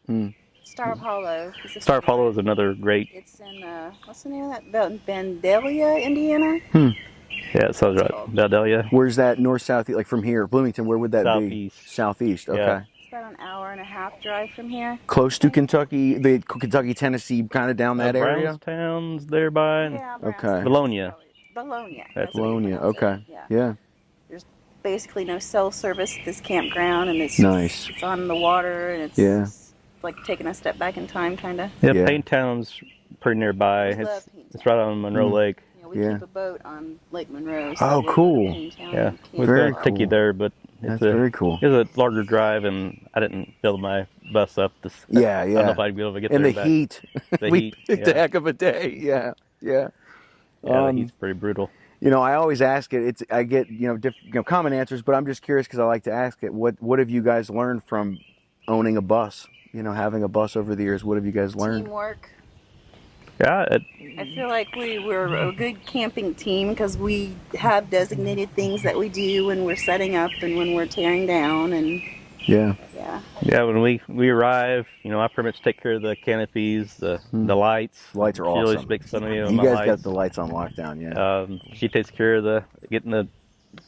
Star Hollow. is a Star favorite. Hollow is another great. It's in, what's the name of that? Vandalia, Indiana? Yeah, it sounds right. Vandalia. Where's that north, south, like from here, Bloomington, where would that be? Southeast. Southeast. Okay. Yeah. It's about an hour and a half drive from here. Close to Kentucky, the Kentucky, Tennessee, kind of down that area. Brownstown's thereby. Yeah, Okay. Brownstown. Bologna. Bologna. That's what you Bologna. pronounce it. Okay. Yeah. Yeah. There's basically no cell service at this campground, and it's Nice. it's on the water, and it's Yeah. like taking a step back in time, kind of. Yeah, Yeah. Paintown's pretty nearby. We love It's right on Monroe Lake. We Yeah. keep a boat on Lake Monroe. Oh, we go to cool. Paintown Yeah, and we Very could take you cool. there, but That's very cool. It was a larger drive, and I didn't build my bus up. Yeah, I don't know yeah. if I'd be able to get And there. the back. heat. The we heat, picked a yeah. heck of a day. Yeah. Yeah. Yeah, the heat's pretty brutal. I always ask it. I get common answers, but I'm just curious because I like to ask it. What have you guys learned from owning a bus? Having a bus over the years. What have you guys learned? Teamwork. Yeah, I feel like we're a good camping team because we have designated things that we do when we're setting up and when we're tearing down, and Yeah. yeah. when we arrive, I pretty much take care of the canopies, the lights. Lights are She always awesome. makes fun of me with You my guys lights. got the lights on lockdown. Yeah. She takes care of getting the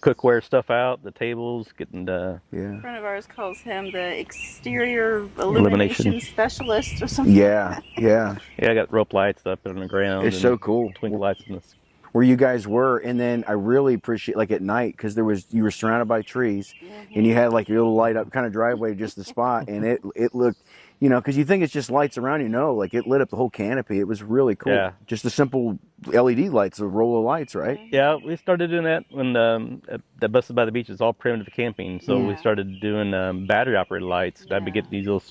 cookware stuff out, the tables, getting the. Yeah. A friend of ours calls him the exterior Illumination. illumination specialist or something. Yeah. Yeah. Yeah, I got rope lights up on the ground. It's and so cool. Twinkle lights in this. Where you guys were, and then I really appreciate like at night because you were surrounded by trees, and you had like your little light up kind of driveway just the spot, and it looked, because you think it's just lights around, like it lit up the whole canopy. It was really cool. Yeah. Just the simple LED lights, a roll of lights, right? Yeah, we started doing that when the buses by the beach is all primitive camping. So we Yeah. started doing battery operated lights. I'd be getting these little,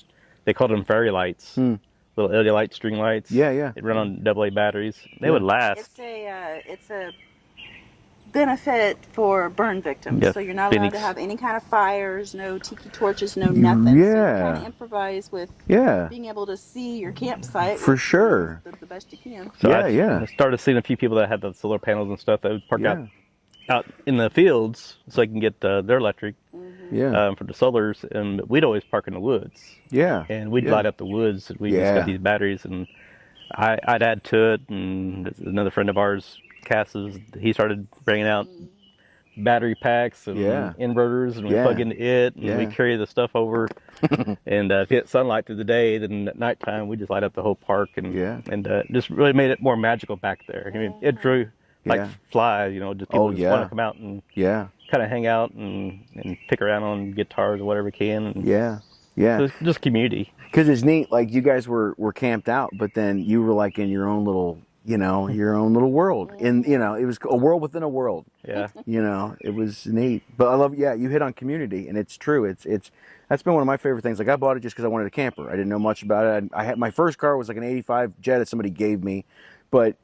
they called them fairy lights, little LED light string lights. Yeah, yeah. They run on AA batteries. They would last. It's a benefit for burn victims. Yeah, So you're not allowed Phoenix. to have any kind of fires, no tiki torches, no nothing. So you Yeah. kind of improvise with Yeah. being able to see your campsite For sure. the best you can. So Yeah, I started seeing a few people that had the solar panels and stuff that would park Yeah. out in the fields so they can get their electric Yeah. for the solars. And we'd always park in the woods. Yeah. And we'd Yeah. light up the woods. We just Yeah. got these batteries, and I'd add to it. And another friend of ours, Cass's, he started bringing out battery packs and Yeah. inverters, and we Yeah. plug into it, and we Yeah. carry the stuff over. And if you get sunlight through the day, then at nighttime we just light up the whole park, and Yeah. just really made it more magical back there. I mean, it drew like Yeah. flies, just people Oh, just yeah. want to come out and Yeah. kind of hang out and pick around on guitars or whatever we can. And Yeah. Yeah. so it's just community. Because it's neat, like you guys were camped out, but then you were like in your own little, your own little world. And, it was a world within a world. Yeah. It was neat. But I love, you hit on community, and it's true. That's been one of my favorite things. Like I bought it just because I wanted a camper. I didn't know much about it. I had my first car was like an '85 Jet that somebody gave me, but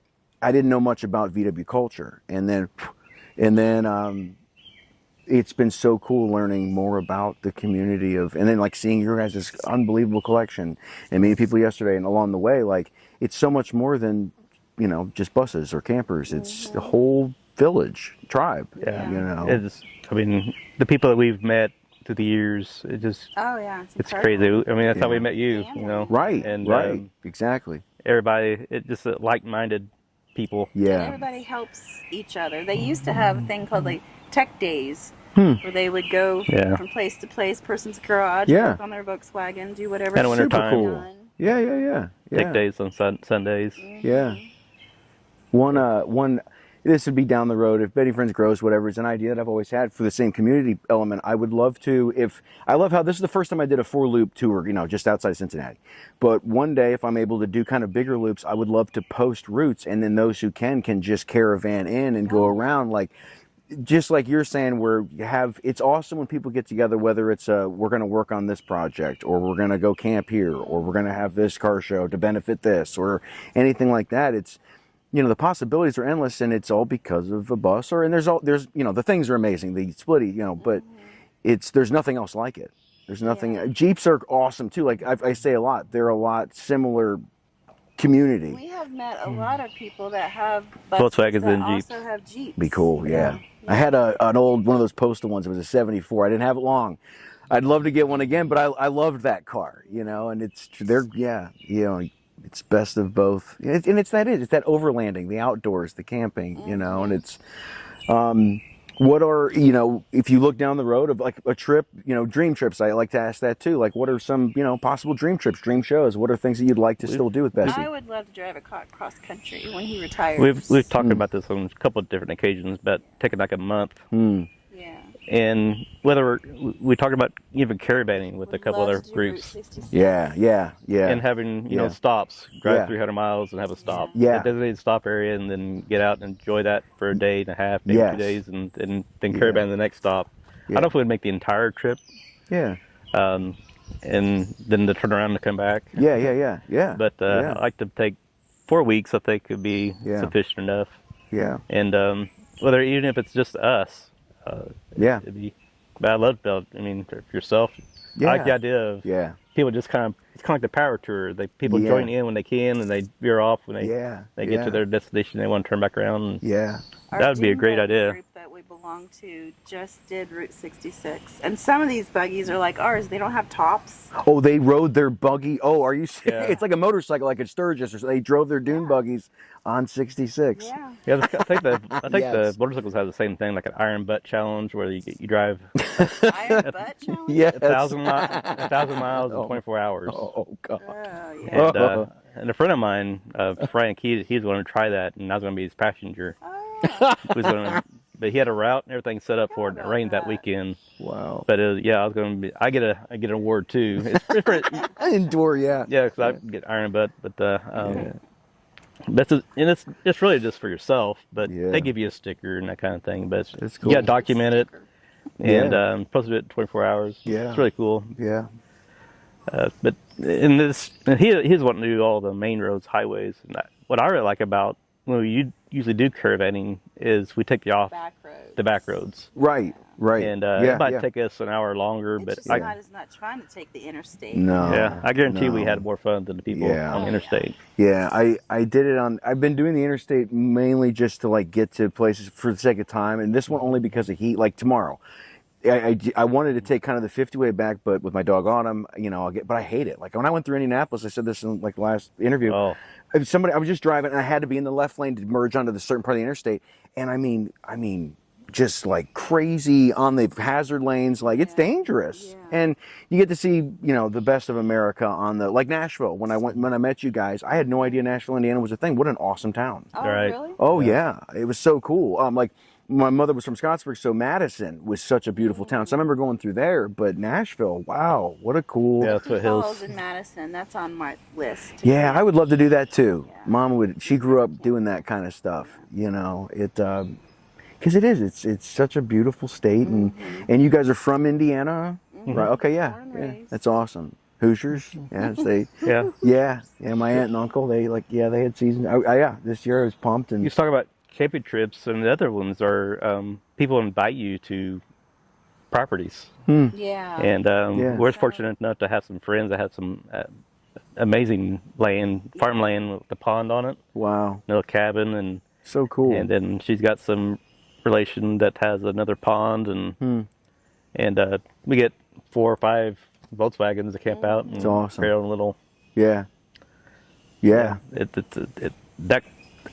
I didn't know much about VW culture. And then it's been so cool learning more about the community of, and then like seeing your guys' unbelievable collection and meeting people yesterday and along the way, like it's so much more than, you know, just buses or campers. It's the whole village, tribe. Yeah. You know. It's, I mean, the people that we've met through the years, it just, Oh yeah, it's incredible. crazy. I mean, that's how Yeah. we met you, you know. Right. And right. Exactly. everybody, it just like-minded people. And Yeah. everybody helps each other. They used to have a thing called like tech days, where they would go Yeah. from place to place, person's garage, Yeah. work on their Volkswagen, do whatever. And winter Super time. cool. Yeah. Yeah. Yeah. Take Yeah. days on Sundays. Yeah. One. This would be down the road if Betty Friendz grows. Whatever, it's an idea that I've always had for the same community element. I would love to. If I love how this is the first time I did a 4-loop tour, you know, just outside Cincinnati. But one day, if I'm able to do kind of bigger loops, I would love to post routes, and then those who can just caravan in and go around, like just like you're saying, where you have. It's awesome when people get together, whether it's we're going to work on this project, or we're going to go camp here, or we're going to have this car show to benefit this, or anything like that. It's, you know, the possibilities are endless, and it's all because of a bus. And there's you know, the things are amazing, the splitty, you know, but there's nothing else like it. There's nothing. Jeeps are awesome too. Like I say a lot, they're a lot similar community. We have met a lot of people that have buses Volkswagens that and Jeeps. also have Jeeps. Be cool, yeah. I had an old one of those postal ones. It was a '74. I didn't have it long. I'd love to get one again, but I loved that car, you know. And you know. It's best of both, and it's that overlanding, the outdoors, the camping, you know, and it's, what are, you know, if you look down the road of like a trip, you know, dream trips, I like to ask that too, like what are some, you know, possible dream trips, dream shows, what are things that you'd like to still do with Bessie? I would love to drive a car cross country when he retires. We've talked about this on a couple of different occasions, but taking like a month. Yeah. And whether we talked about even caravanning with a couple other groups. Yeah. And having, you know, stops, drive 300 miles and have a stop. Yeah. A designated stop area, and then get out and enjoy that for a day and a half, maybe 2 days, and then caravan to the next stop. I don't know if we'd make the entire trip. Yeah. And then to turn around and come back. Yeah. But I like to take 4 weeks, I think could be sufficient enough. Yeah. And even if it's just us. Yeah. But I love that. I mean, for yourself, I like the idea of people just kind of, it's kind of like the power tour. People join in when they can, and they veer off when they get to their destination. They want to turn back around. And that would be a great idea. Group that we belong to just did Route 66, and some of these buggies are like ours. They don't have tops. Oh, they rode their buggy. Oh, are you serious? Yeah. It's like a motorcycle, like at Sturgis, or so. They drove their dune buggies on 66. Yeah. Yeah, I think the motorcycles have the same thing, like an iron butt challenge, where you drive Iron butt challenge. Yes. 1,000 miles in 24 hours. Oh God. Oh yeah. And a friend of mine, Frank, he's going to try that, and I was going to be his passenger. Oh yeah. But he had a route and everything set up for it. And it rained that weekend. Wow. But I was going to be. I get an award too. It's pretty, Indoor, yeah. yeah, because I get iron butt, but it's really just for yourself. But they give you a sticker and that kind of thing. But That's cool. you got to document it and Yeah. post it in 24 hours. Yeah. It's really cool. Yeah. But in this, he's wanting to do all the main roads, highways. And what I really like about when we usually do caravanning is we take you off the back roads. Right. And it might take us an hour longer, but It's just not as much fun to take the interstate. No. yeah, I guarantee we no. had more fun than the people on the interstate. Yeah, I did it I've been doing the interstate mainly just to like get to places for the sake of time, and this one only because of heat. Like tomorrow, I wanted to take kind of the 50 way back, but with my dog Autumn, you know, but I hate it. Like when I went through Indianapolis, I said this in like the last interview. Oh. I was just driving and I had to be in the left lane to merge onto the certain part of the interstate, and I mean, just like crazy on the hazard lanes, like it's dangerous. And you get to see, you know, the best of America on the, like Nashville. When I met you guys, I had no idea Nashville, Indiana was a thing. What an awesome town. Oh Right. really? Oh yeah, it was so cool. Like my mother was from Scottsburg, so Madison was such a beautiful town. So I remember going through there, but Nashville, wow, what a cool. Yeah, that's what Falls hills. in Madison. That's on my list. Yeah, I would love to do that too. Mom she grew up doing that kind of stuff, you know, because it's such a beautiful state, and you guys are from Indiana, right? Okay, Born and raised. that's awesome. Hoosiers, Yeah. yeah. My aunt and uncle, they had season. This year I was pumped, and You talk about camping trips, and the other ones are people invite you to properties. Yeah. And Yeah. we're fortunate enough to have some friends that have some amazing land, farmland with the pond on it, Wow. little cabin, and So cool. and then she's got some relation that has another pond, and we get 4 or 5 Volkswagens to camp out and That's awesome. create our own little. Yeah. Yeah. That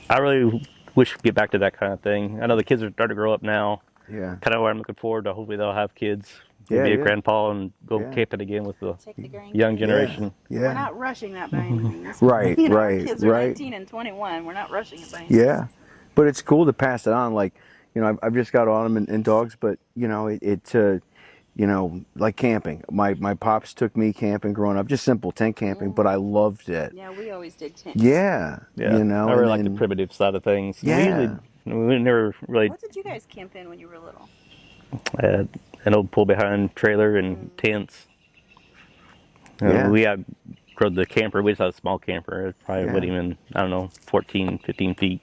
I really wish we could get back to that kind of thing. I know the kids are starting to grow up now. Yeah. Kind of what I'm looking forward to. Hopefully they'll have kids, Yeah, be a yeah. grandpa, and go Yeah. camping again with the Take the grandkids. young generation. Yeah. We're not rushing that by any means. Right, You know, our right, kids are right. 19 and 21. We're not rushing it by any means. Yeah, but it's cool to pass it on. Like, you know, I've just got autumn and dogs, but you know, you know, like camping. My pops took me camping growing up, just simple tent camping, but I loved it. Yeah, we always did tents. Yeah, Yeah, you know, I really and like the then- primitive side of things. Yeah. We never really What did you guys camp in when you were little? had an old pull behind trailer and tents. Yeah. We outgrew the camper. We just had a small camper. It probably Yeah. wouldn't even, I don't know, 14, 15 feet.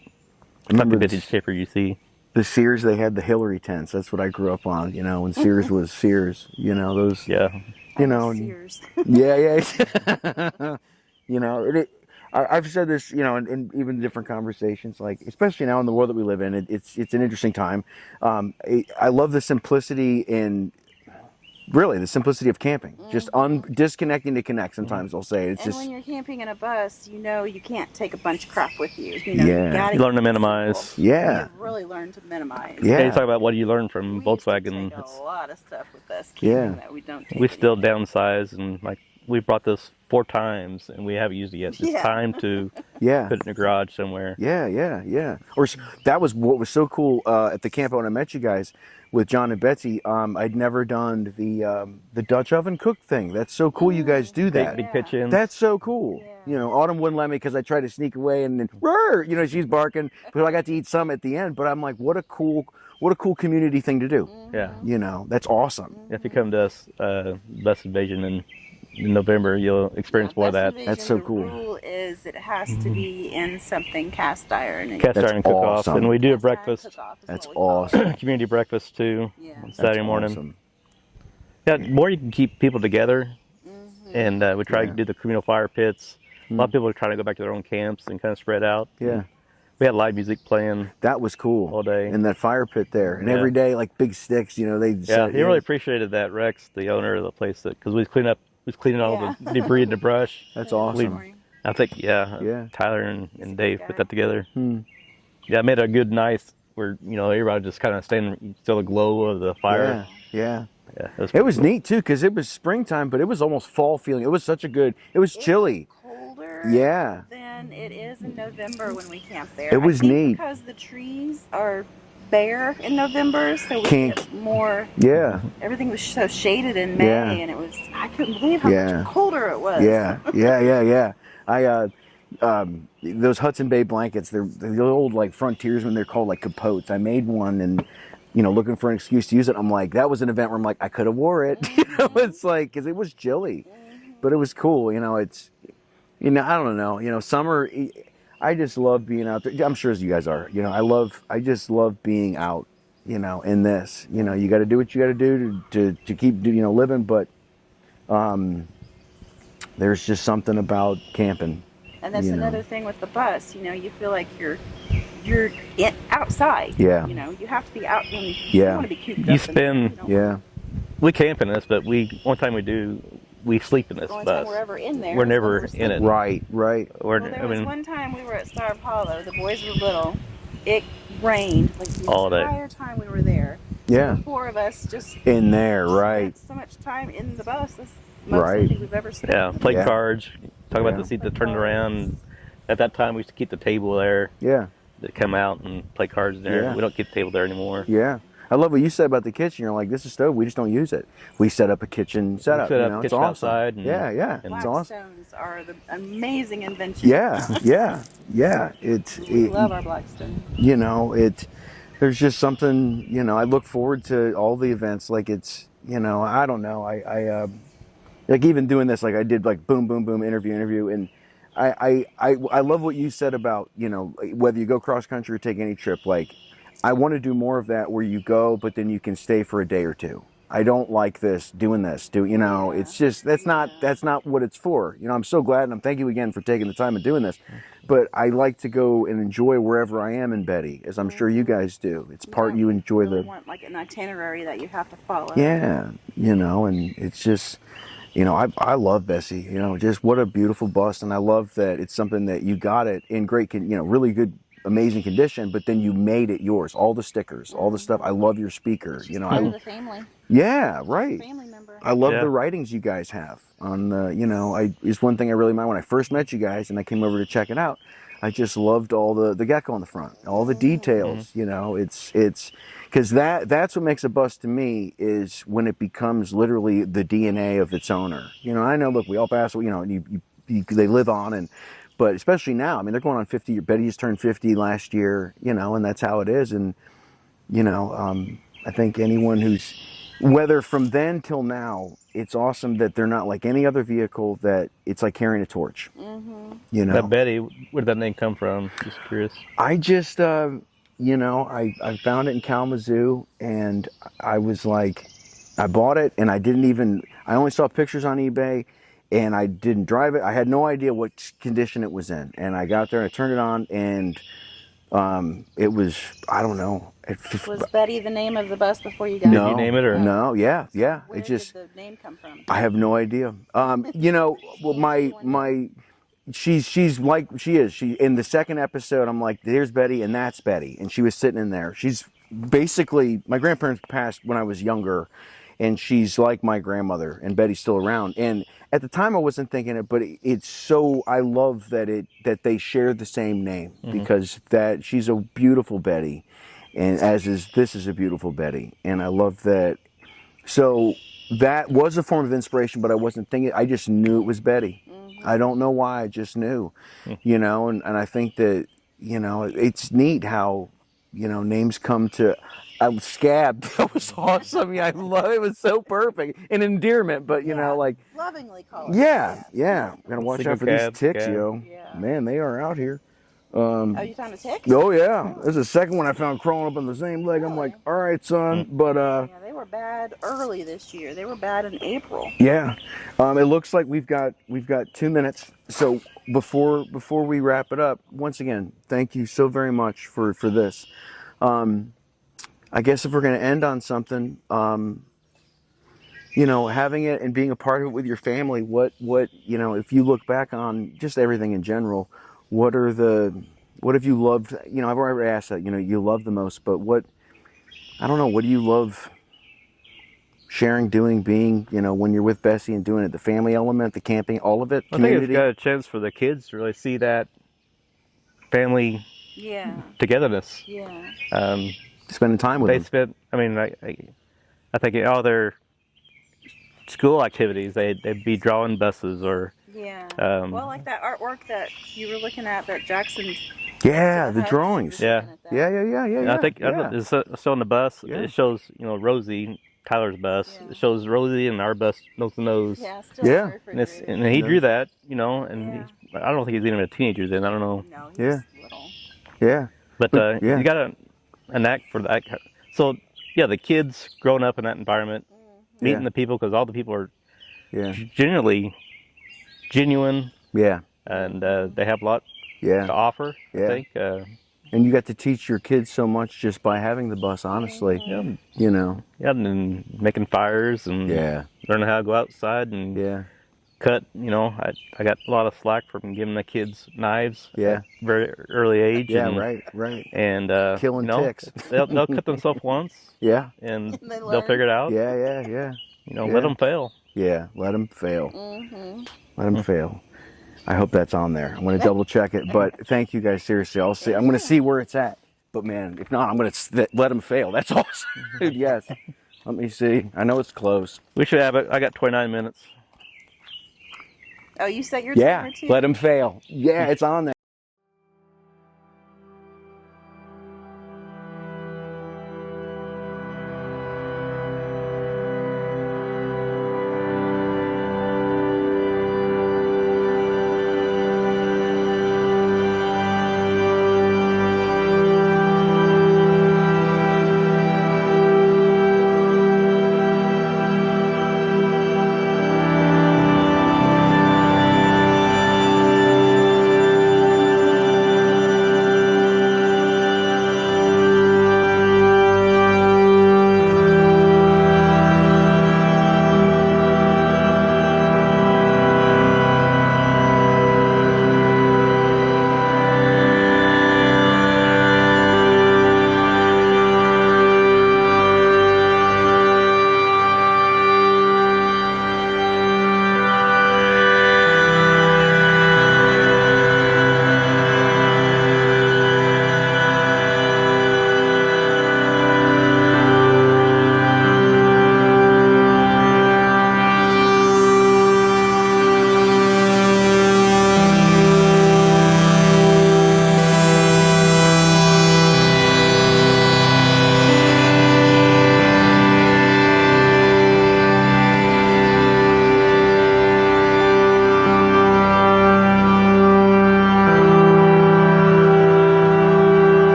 Remember Not the vintage camper you see. the Sears, they had the Hillary tents. That's what I grew up on, you know, when Sears was Sears, you know, those, Yeah. you know, and- Sears. yeah. You know, I've said this, you know, in even different conversations, like, especially now in the world that we live in, it's an interesting time. I love the simplicity in, really, the simplicity of camping. Just disconnecting to connect, sometimes I'll say. It's And just, when you're camping in a bus, you know you can't take a bunch of crap with you. You know, Yeah. you gotta You learn to keep it minimize. simple. Yeah. You've really learned to minimize. Yeah. Yeah, you talk about what you learn from We used to Volkswagen. take It's- a lot of stuff with us Yeah. camping that we don't take. we still anymore. downsize, and like we brought this 4 times and we haven't used it yet. It's Yeah. time to yeah. put it in the garage somewhere. Yeah. That was what was so cool at the camp when I met you guys with John and Betsy. I'd never done the Dutch oven cook thing. That's so cool. You guys do that. Big pitch ins. That's so cool. Yeah. You know, Autumn wouldn't let me because I tried to sneak away, and then, "Rrr," you know, she's barking. But I got to eat some at the end. But I'm like, what a cool community thing to do. Yeah. You know, that's awesome. If you come to us, Best Invasion in November, you'll experience more of Best that. Invasion, That's so the cool. rule is it has to be in something cast iron. And Cast That's iron cook-off. awesome. And we do a cast iron breakfast, cook-off is That's what we call it. awesome. community breakfast too, Yeah. on That's Saturday morning. awesome. Yeah, the more you can keep people together, and we try Yeah. to do the communal fire pits. A lot of people are trying to go back to their own camps and kind of spread out. Yeah. We had live music playing. That was cool. All day. In that fire pit there. And Yeah. every day, like big sticks, you know, they Yeah, he really appreciated that, Rex, the owner of the place, because we was cleaning all Yeah. the debris and the brush. That's Yeah. awesome. I think, Yeah. Tyler and Dave put that together. Hmm. Yeah, it made a good night where, you know, everybody just kind of standing, still the glow of the fire. Yeah. Yeah, It was neat too, because it was springtime, but it was almost fall feeling. It was such a good, it was chilly. Colder Yeah. than it is in November when we camp there. It was I think neat. because the trees are bare in November, so we Can't- get more. Yeah. Everything was so shaded in May, Yeah. and it was. I couldn't believe how Yeah. much colder it was. Yeah. I those Hudson Bay blankets, they're the old like frontiersmen, they're called like capotes. I made one and you know, looking for an excuse to use it. I'm like, that was an event where I'm like, I could have wore it. You know, it's like, because it was chilly, but it was cool. You know, it's, you know, I don't know. You know, summer, I just love being out there. I'm sure as you guys are. You know, I just love being out. You know, in this. You know, you got to do what you got to do to keep you know living. But there's just something about camping. And that's You know. another thing with the bus. You know, you feel like you're outside. Yeah. You know, you have to be out when you Yeah. don't want to be cooped You up. spend- Yeah. We camp in this, but one time we sleep in this The only time bus. we're ever in there. We're is when never we're in sleeping. it. Right. We're, Well, there I was mean, one time we were at Star Apollo. The boys were little. It rained like the All day. entire time we were there. Yeah. The 4 of us just In there, right. spent so much time in the bus. That's most Right. I think we've ever spent. yeah, play Yeah. cards. Talk Yeah. about the seat that turned around. At that time, we used to keep the table there. Yeah. That come out and play cards there. Yeah. We don't keep the table there anymore. Yeah. I love what you said about the kitchen. You're like, this is stove. We just don't use it. We set up a kitchen setup. set you up know? a It's kitchen awesome. outside and- Yeah. and It's Black awesome. stones are the amazing invention. Yeah. It's, We love our Blackstone. you know, there's just something, you know, I look forward to all the events. Like it's, you know, I don't know. I like even doing this, like I did like boom, interview. And I love what you said about, you know, whether you go cross country or take any trip, like I want to do more of that where you go, but then you can stay for a day or two. I don't like this, doing this, you know, it's just, that's not what it's for. You know, I'm so glad, and I'm thank you again for taking the time and doing this, but I like to go and enjoy wherever I am in Betty, as I'm sure you guys do. It's part you enjoy really want like an itinerary that you have to follow. Yeah, you know, and it's just, you know, I love Bessie, you know, just what a beautiful bus, and I love that it's something that you got it in great, you know, really good, amazing condition, but then you made it yours, all the stickers, all the stuff. I love your speaker, you know. Part of the family. Yeah, right. Family member. I love the writings you guys have on the, you know, it's one thing I really mind when I first met you guys and I came over to check it out. I just loved all the gecko on the front, all the details, you know, it's, because that's what makes a bus to me, is when it becomes literally the DNA of its owner. You know, I know, look, we all pass, you know, they live on, but especially now, I mean, they're going on 50, Betty just turned 50 last year, you know, and that's how it is. And, you know, I think anyone who's, whether from then till now, it's awesome that they're not like any other vehicle, that it's like carrying a torch. You know, That Betty, where did that name come from? Just curious. I just, you know, I found it in Kalamazoo, and I was like, I bought it, and I only saw pictures on eBay, and I didn't drive it. I had no idea what condition it was in, and I got there and I turned it on, and it was, I don't know. Was Betty the name of the bus before you got Did it? you name it, or No, yeah. Where It just, did the name come from? I have no idea. You know, well, she's like, she in the second episode, I'm like, there's Betty and that's Betty, and she was sitting in there. She's basically, my grandparents passed when I was younger, and she's like my grandmother, and Betty's still around. And at the time I wasn't thinking it, but it's so, I love that they share the same name, because that she's a beautiful Betty, and this is a beautiful Betty, and I love that. So that was a form of inspiration, but I wasn't thinking, I just knew it was Betty. I don't know why, I just knew, you know, and I think that, you know, it's neat how, you know, names come to, Scab, that was awesome. Yeah, I love it. It was so perfect. An endearment, but, you know, like, Lovingly called. yeah. Gotta watch Single out for these cab, ticks, cab. yo. Yeah. Man, they are out here. Oh, you found a tick? Oh, yeah. There's the second one I found crawling up on the same leg. I'm like, all right, son, but, Yeah, they were bad early this year. They were bad in April. yeah, it looks like we've got 2 minutes. So before we wrap it up, once again, thank you so very much for this. I guess if we're going to end on something, you know, having it and being a part of it with your family, what you know, if you look back on just everything in general, what have you loved? You know, I've already asked that. You know, you love the most, but what do you love? Sharing, doing, being, you know, when you're with Bessie and doing it, the family element, the camping, all of it, I think community. it's got a chance for the kids to really see that family togetherness. Yeah. Spending time with They them. spent, I mean, I think in all their school activities, they'd be drawing buses or. Yeah. Well, like that artwork that you were looking at that Jackson. Yeah, the drawings. Yeah. Yeah. I think yeah. it's still on the bus. Yeah. It shows, you know, Rosie, Tyler's bus. Yeah. It shows Rosie and our bus nose to nose. Yeah, still Yeah. refrigerated. And he drew that, you know, and I don't think he's even a teenager then. I don't know. No, he's Yeah. little. Yeah. But yeah. you got a knack for that. So, yeah, the kids growing up in that environment, meeting the people, because all the people are genuine, Yeah. and they have a lot to Yeah. offer, Yeah. I think. And you got to teach your kids so much just by having the bus, honestly. Yeah, You know. yeah, and then making fires and Yeah. learning how to go outside and Yeah. cut. You know, I got a lot of slack from giving the kids knives Yeah. at a very early age. Yeah, and, right. And Killing you know, ticks. they'll cut themselves once, Yeah. and They they'll learn. figure it out. Yeah. You know, Yeah. let them fail. Yeah. Let them fail. Mm-hmm. Let them fail. I hope that's on there. I'm going to double check it. But thank you guys, seriously. I'll see. I'm going to see where it's at. But man, if not, I'm going to let them fail. That's awesome. Dude, yes. Let me see. I know it's close. We should have it. I got 29 minutes. Oh, you set your Yeah. timer too? Let them fail. Yeah, it's on there.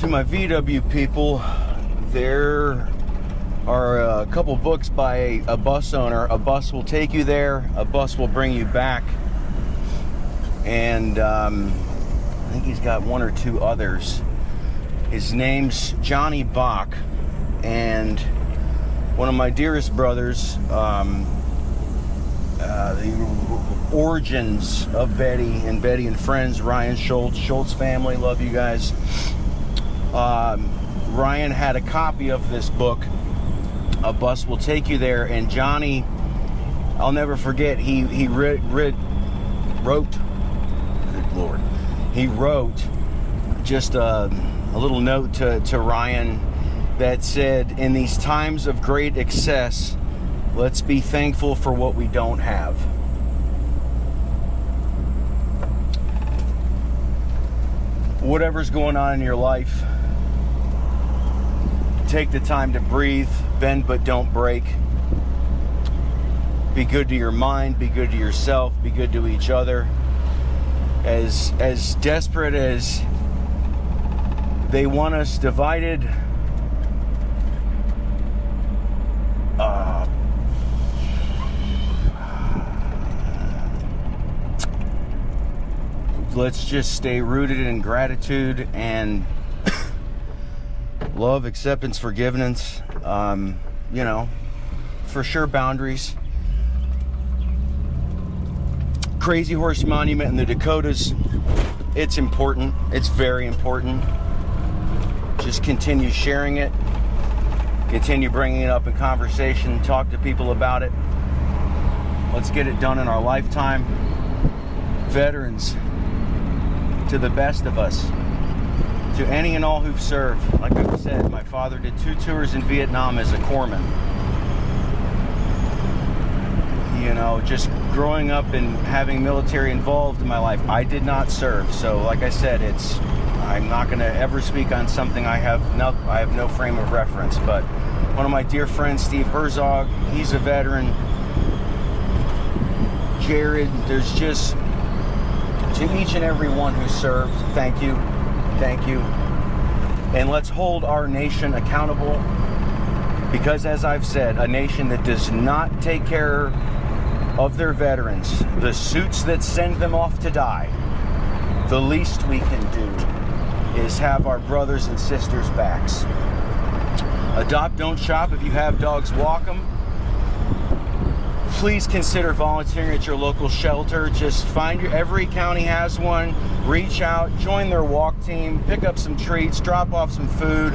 to my VW people, there are a couple books by a bus owner. A bus will take you there, a bus will bring you back, and I think he's got one or two others. His name's Johnny Bach, and one of my dearest brothers, the origins of Betty and Friendz, Ryan Schultz family, love you guys. Ryan had a copy of this book, A Bus Will Take You There, and Johnny, I'll never forget, he wrote, good Lord, he wrote just a little note to Ryan that said, in these times of great excess, let's be thankful for what we don't have. Whatever's going on in your life, take the time to breathe, bend but don't break. Be good to your mind, be good to yourself, be good to each other. As desperate as they want us divided, let's just stay rooted in gratitude and love, acceptance, forgiveness. For sure, boundaries. Crazy Horse Monument in the Dakotas. It's important. It's very important. Just continue sharing it. Continue bringing it up in conversation. Talk to people about it. Let's get it done in our lifetime. Veterans, to the best of us, to any and all who've served. Like I've said, my father did 2 tours in Vietnam as a corpsman. Just growing up and having military involved in my life, I did not serve. So like I said, I'm not going to ever speak on something I have no frame of reference. But one of my dear friends, Steve Herzog, he's a veteran. Jared, there's just, to each and every one who served, thank you. And let's hold our nation accountable, because as I've said, a nation that does not take care of their veterans, the suits that send them off to die, the least we can do is have our brothers and sisters' backs. Adopt, don't shop. If you have dogs, walk them. Please consider volunteering at your local shelter. Just every county has one. Reach out, join their walk team, pick up some treats, drop off some food.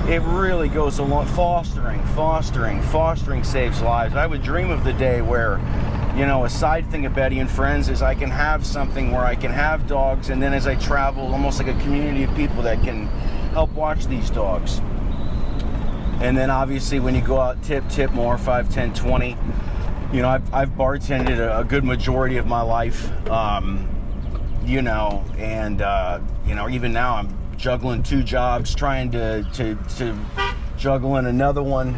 It really goes along. Fostering saves lives. I would dream of the day where, a side thing of Betty and Friendz is I can have something where I can have dogs, and then as I travel, almost like a community of people that can help watch these dogs. And then obviously when you go out, tip more, 5, 10, 20. I've bartended a good majority of my life, even now I'm juggling 2 jobs, trying to juggle in another one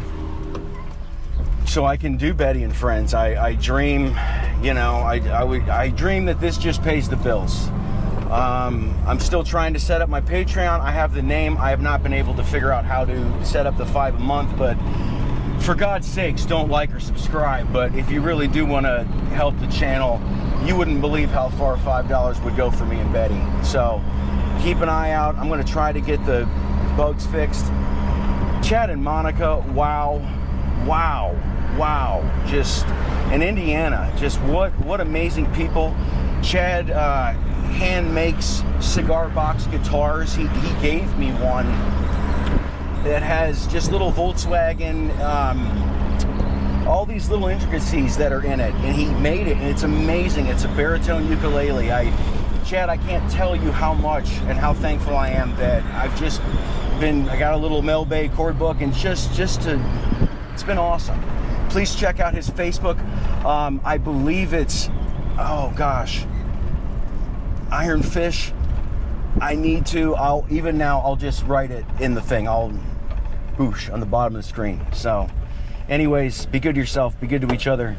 so I can do Betty and Friendz. I dream, I dream that this just pays the bills. I'm still trying to set up my Patreon. I have the name. I have not been able to figure out how to set up the $5 a month, but for God's sakes, don't like or subscribe. But if you really do want to help the channel, you wouldn't believe how far $5 would go for me and Betty. So keep an eye out. I'm going to try to get the bugs fixed. Chad and Monica, wow. Just in Indiana, just what amazing people. Chad hand makes cigar box guitars. He gave me one that has just little Volkswagen, all these little intricacies that are in it, and he made it, and it's amazing. It's a baritone ukulele. Chad, I can't tell you how much and how thankful I am that I got a little Mel Bay chord book, and it's been awesome. Please check out his Facebook. I believe it's, Iron Fish. I'll just write it in the thing. I'll boosh on the bottom of the screen. So anyways, be good to yourself, be good to each other.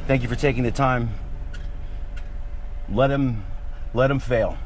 Thank you for taking the time. Let him fail.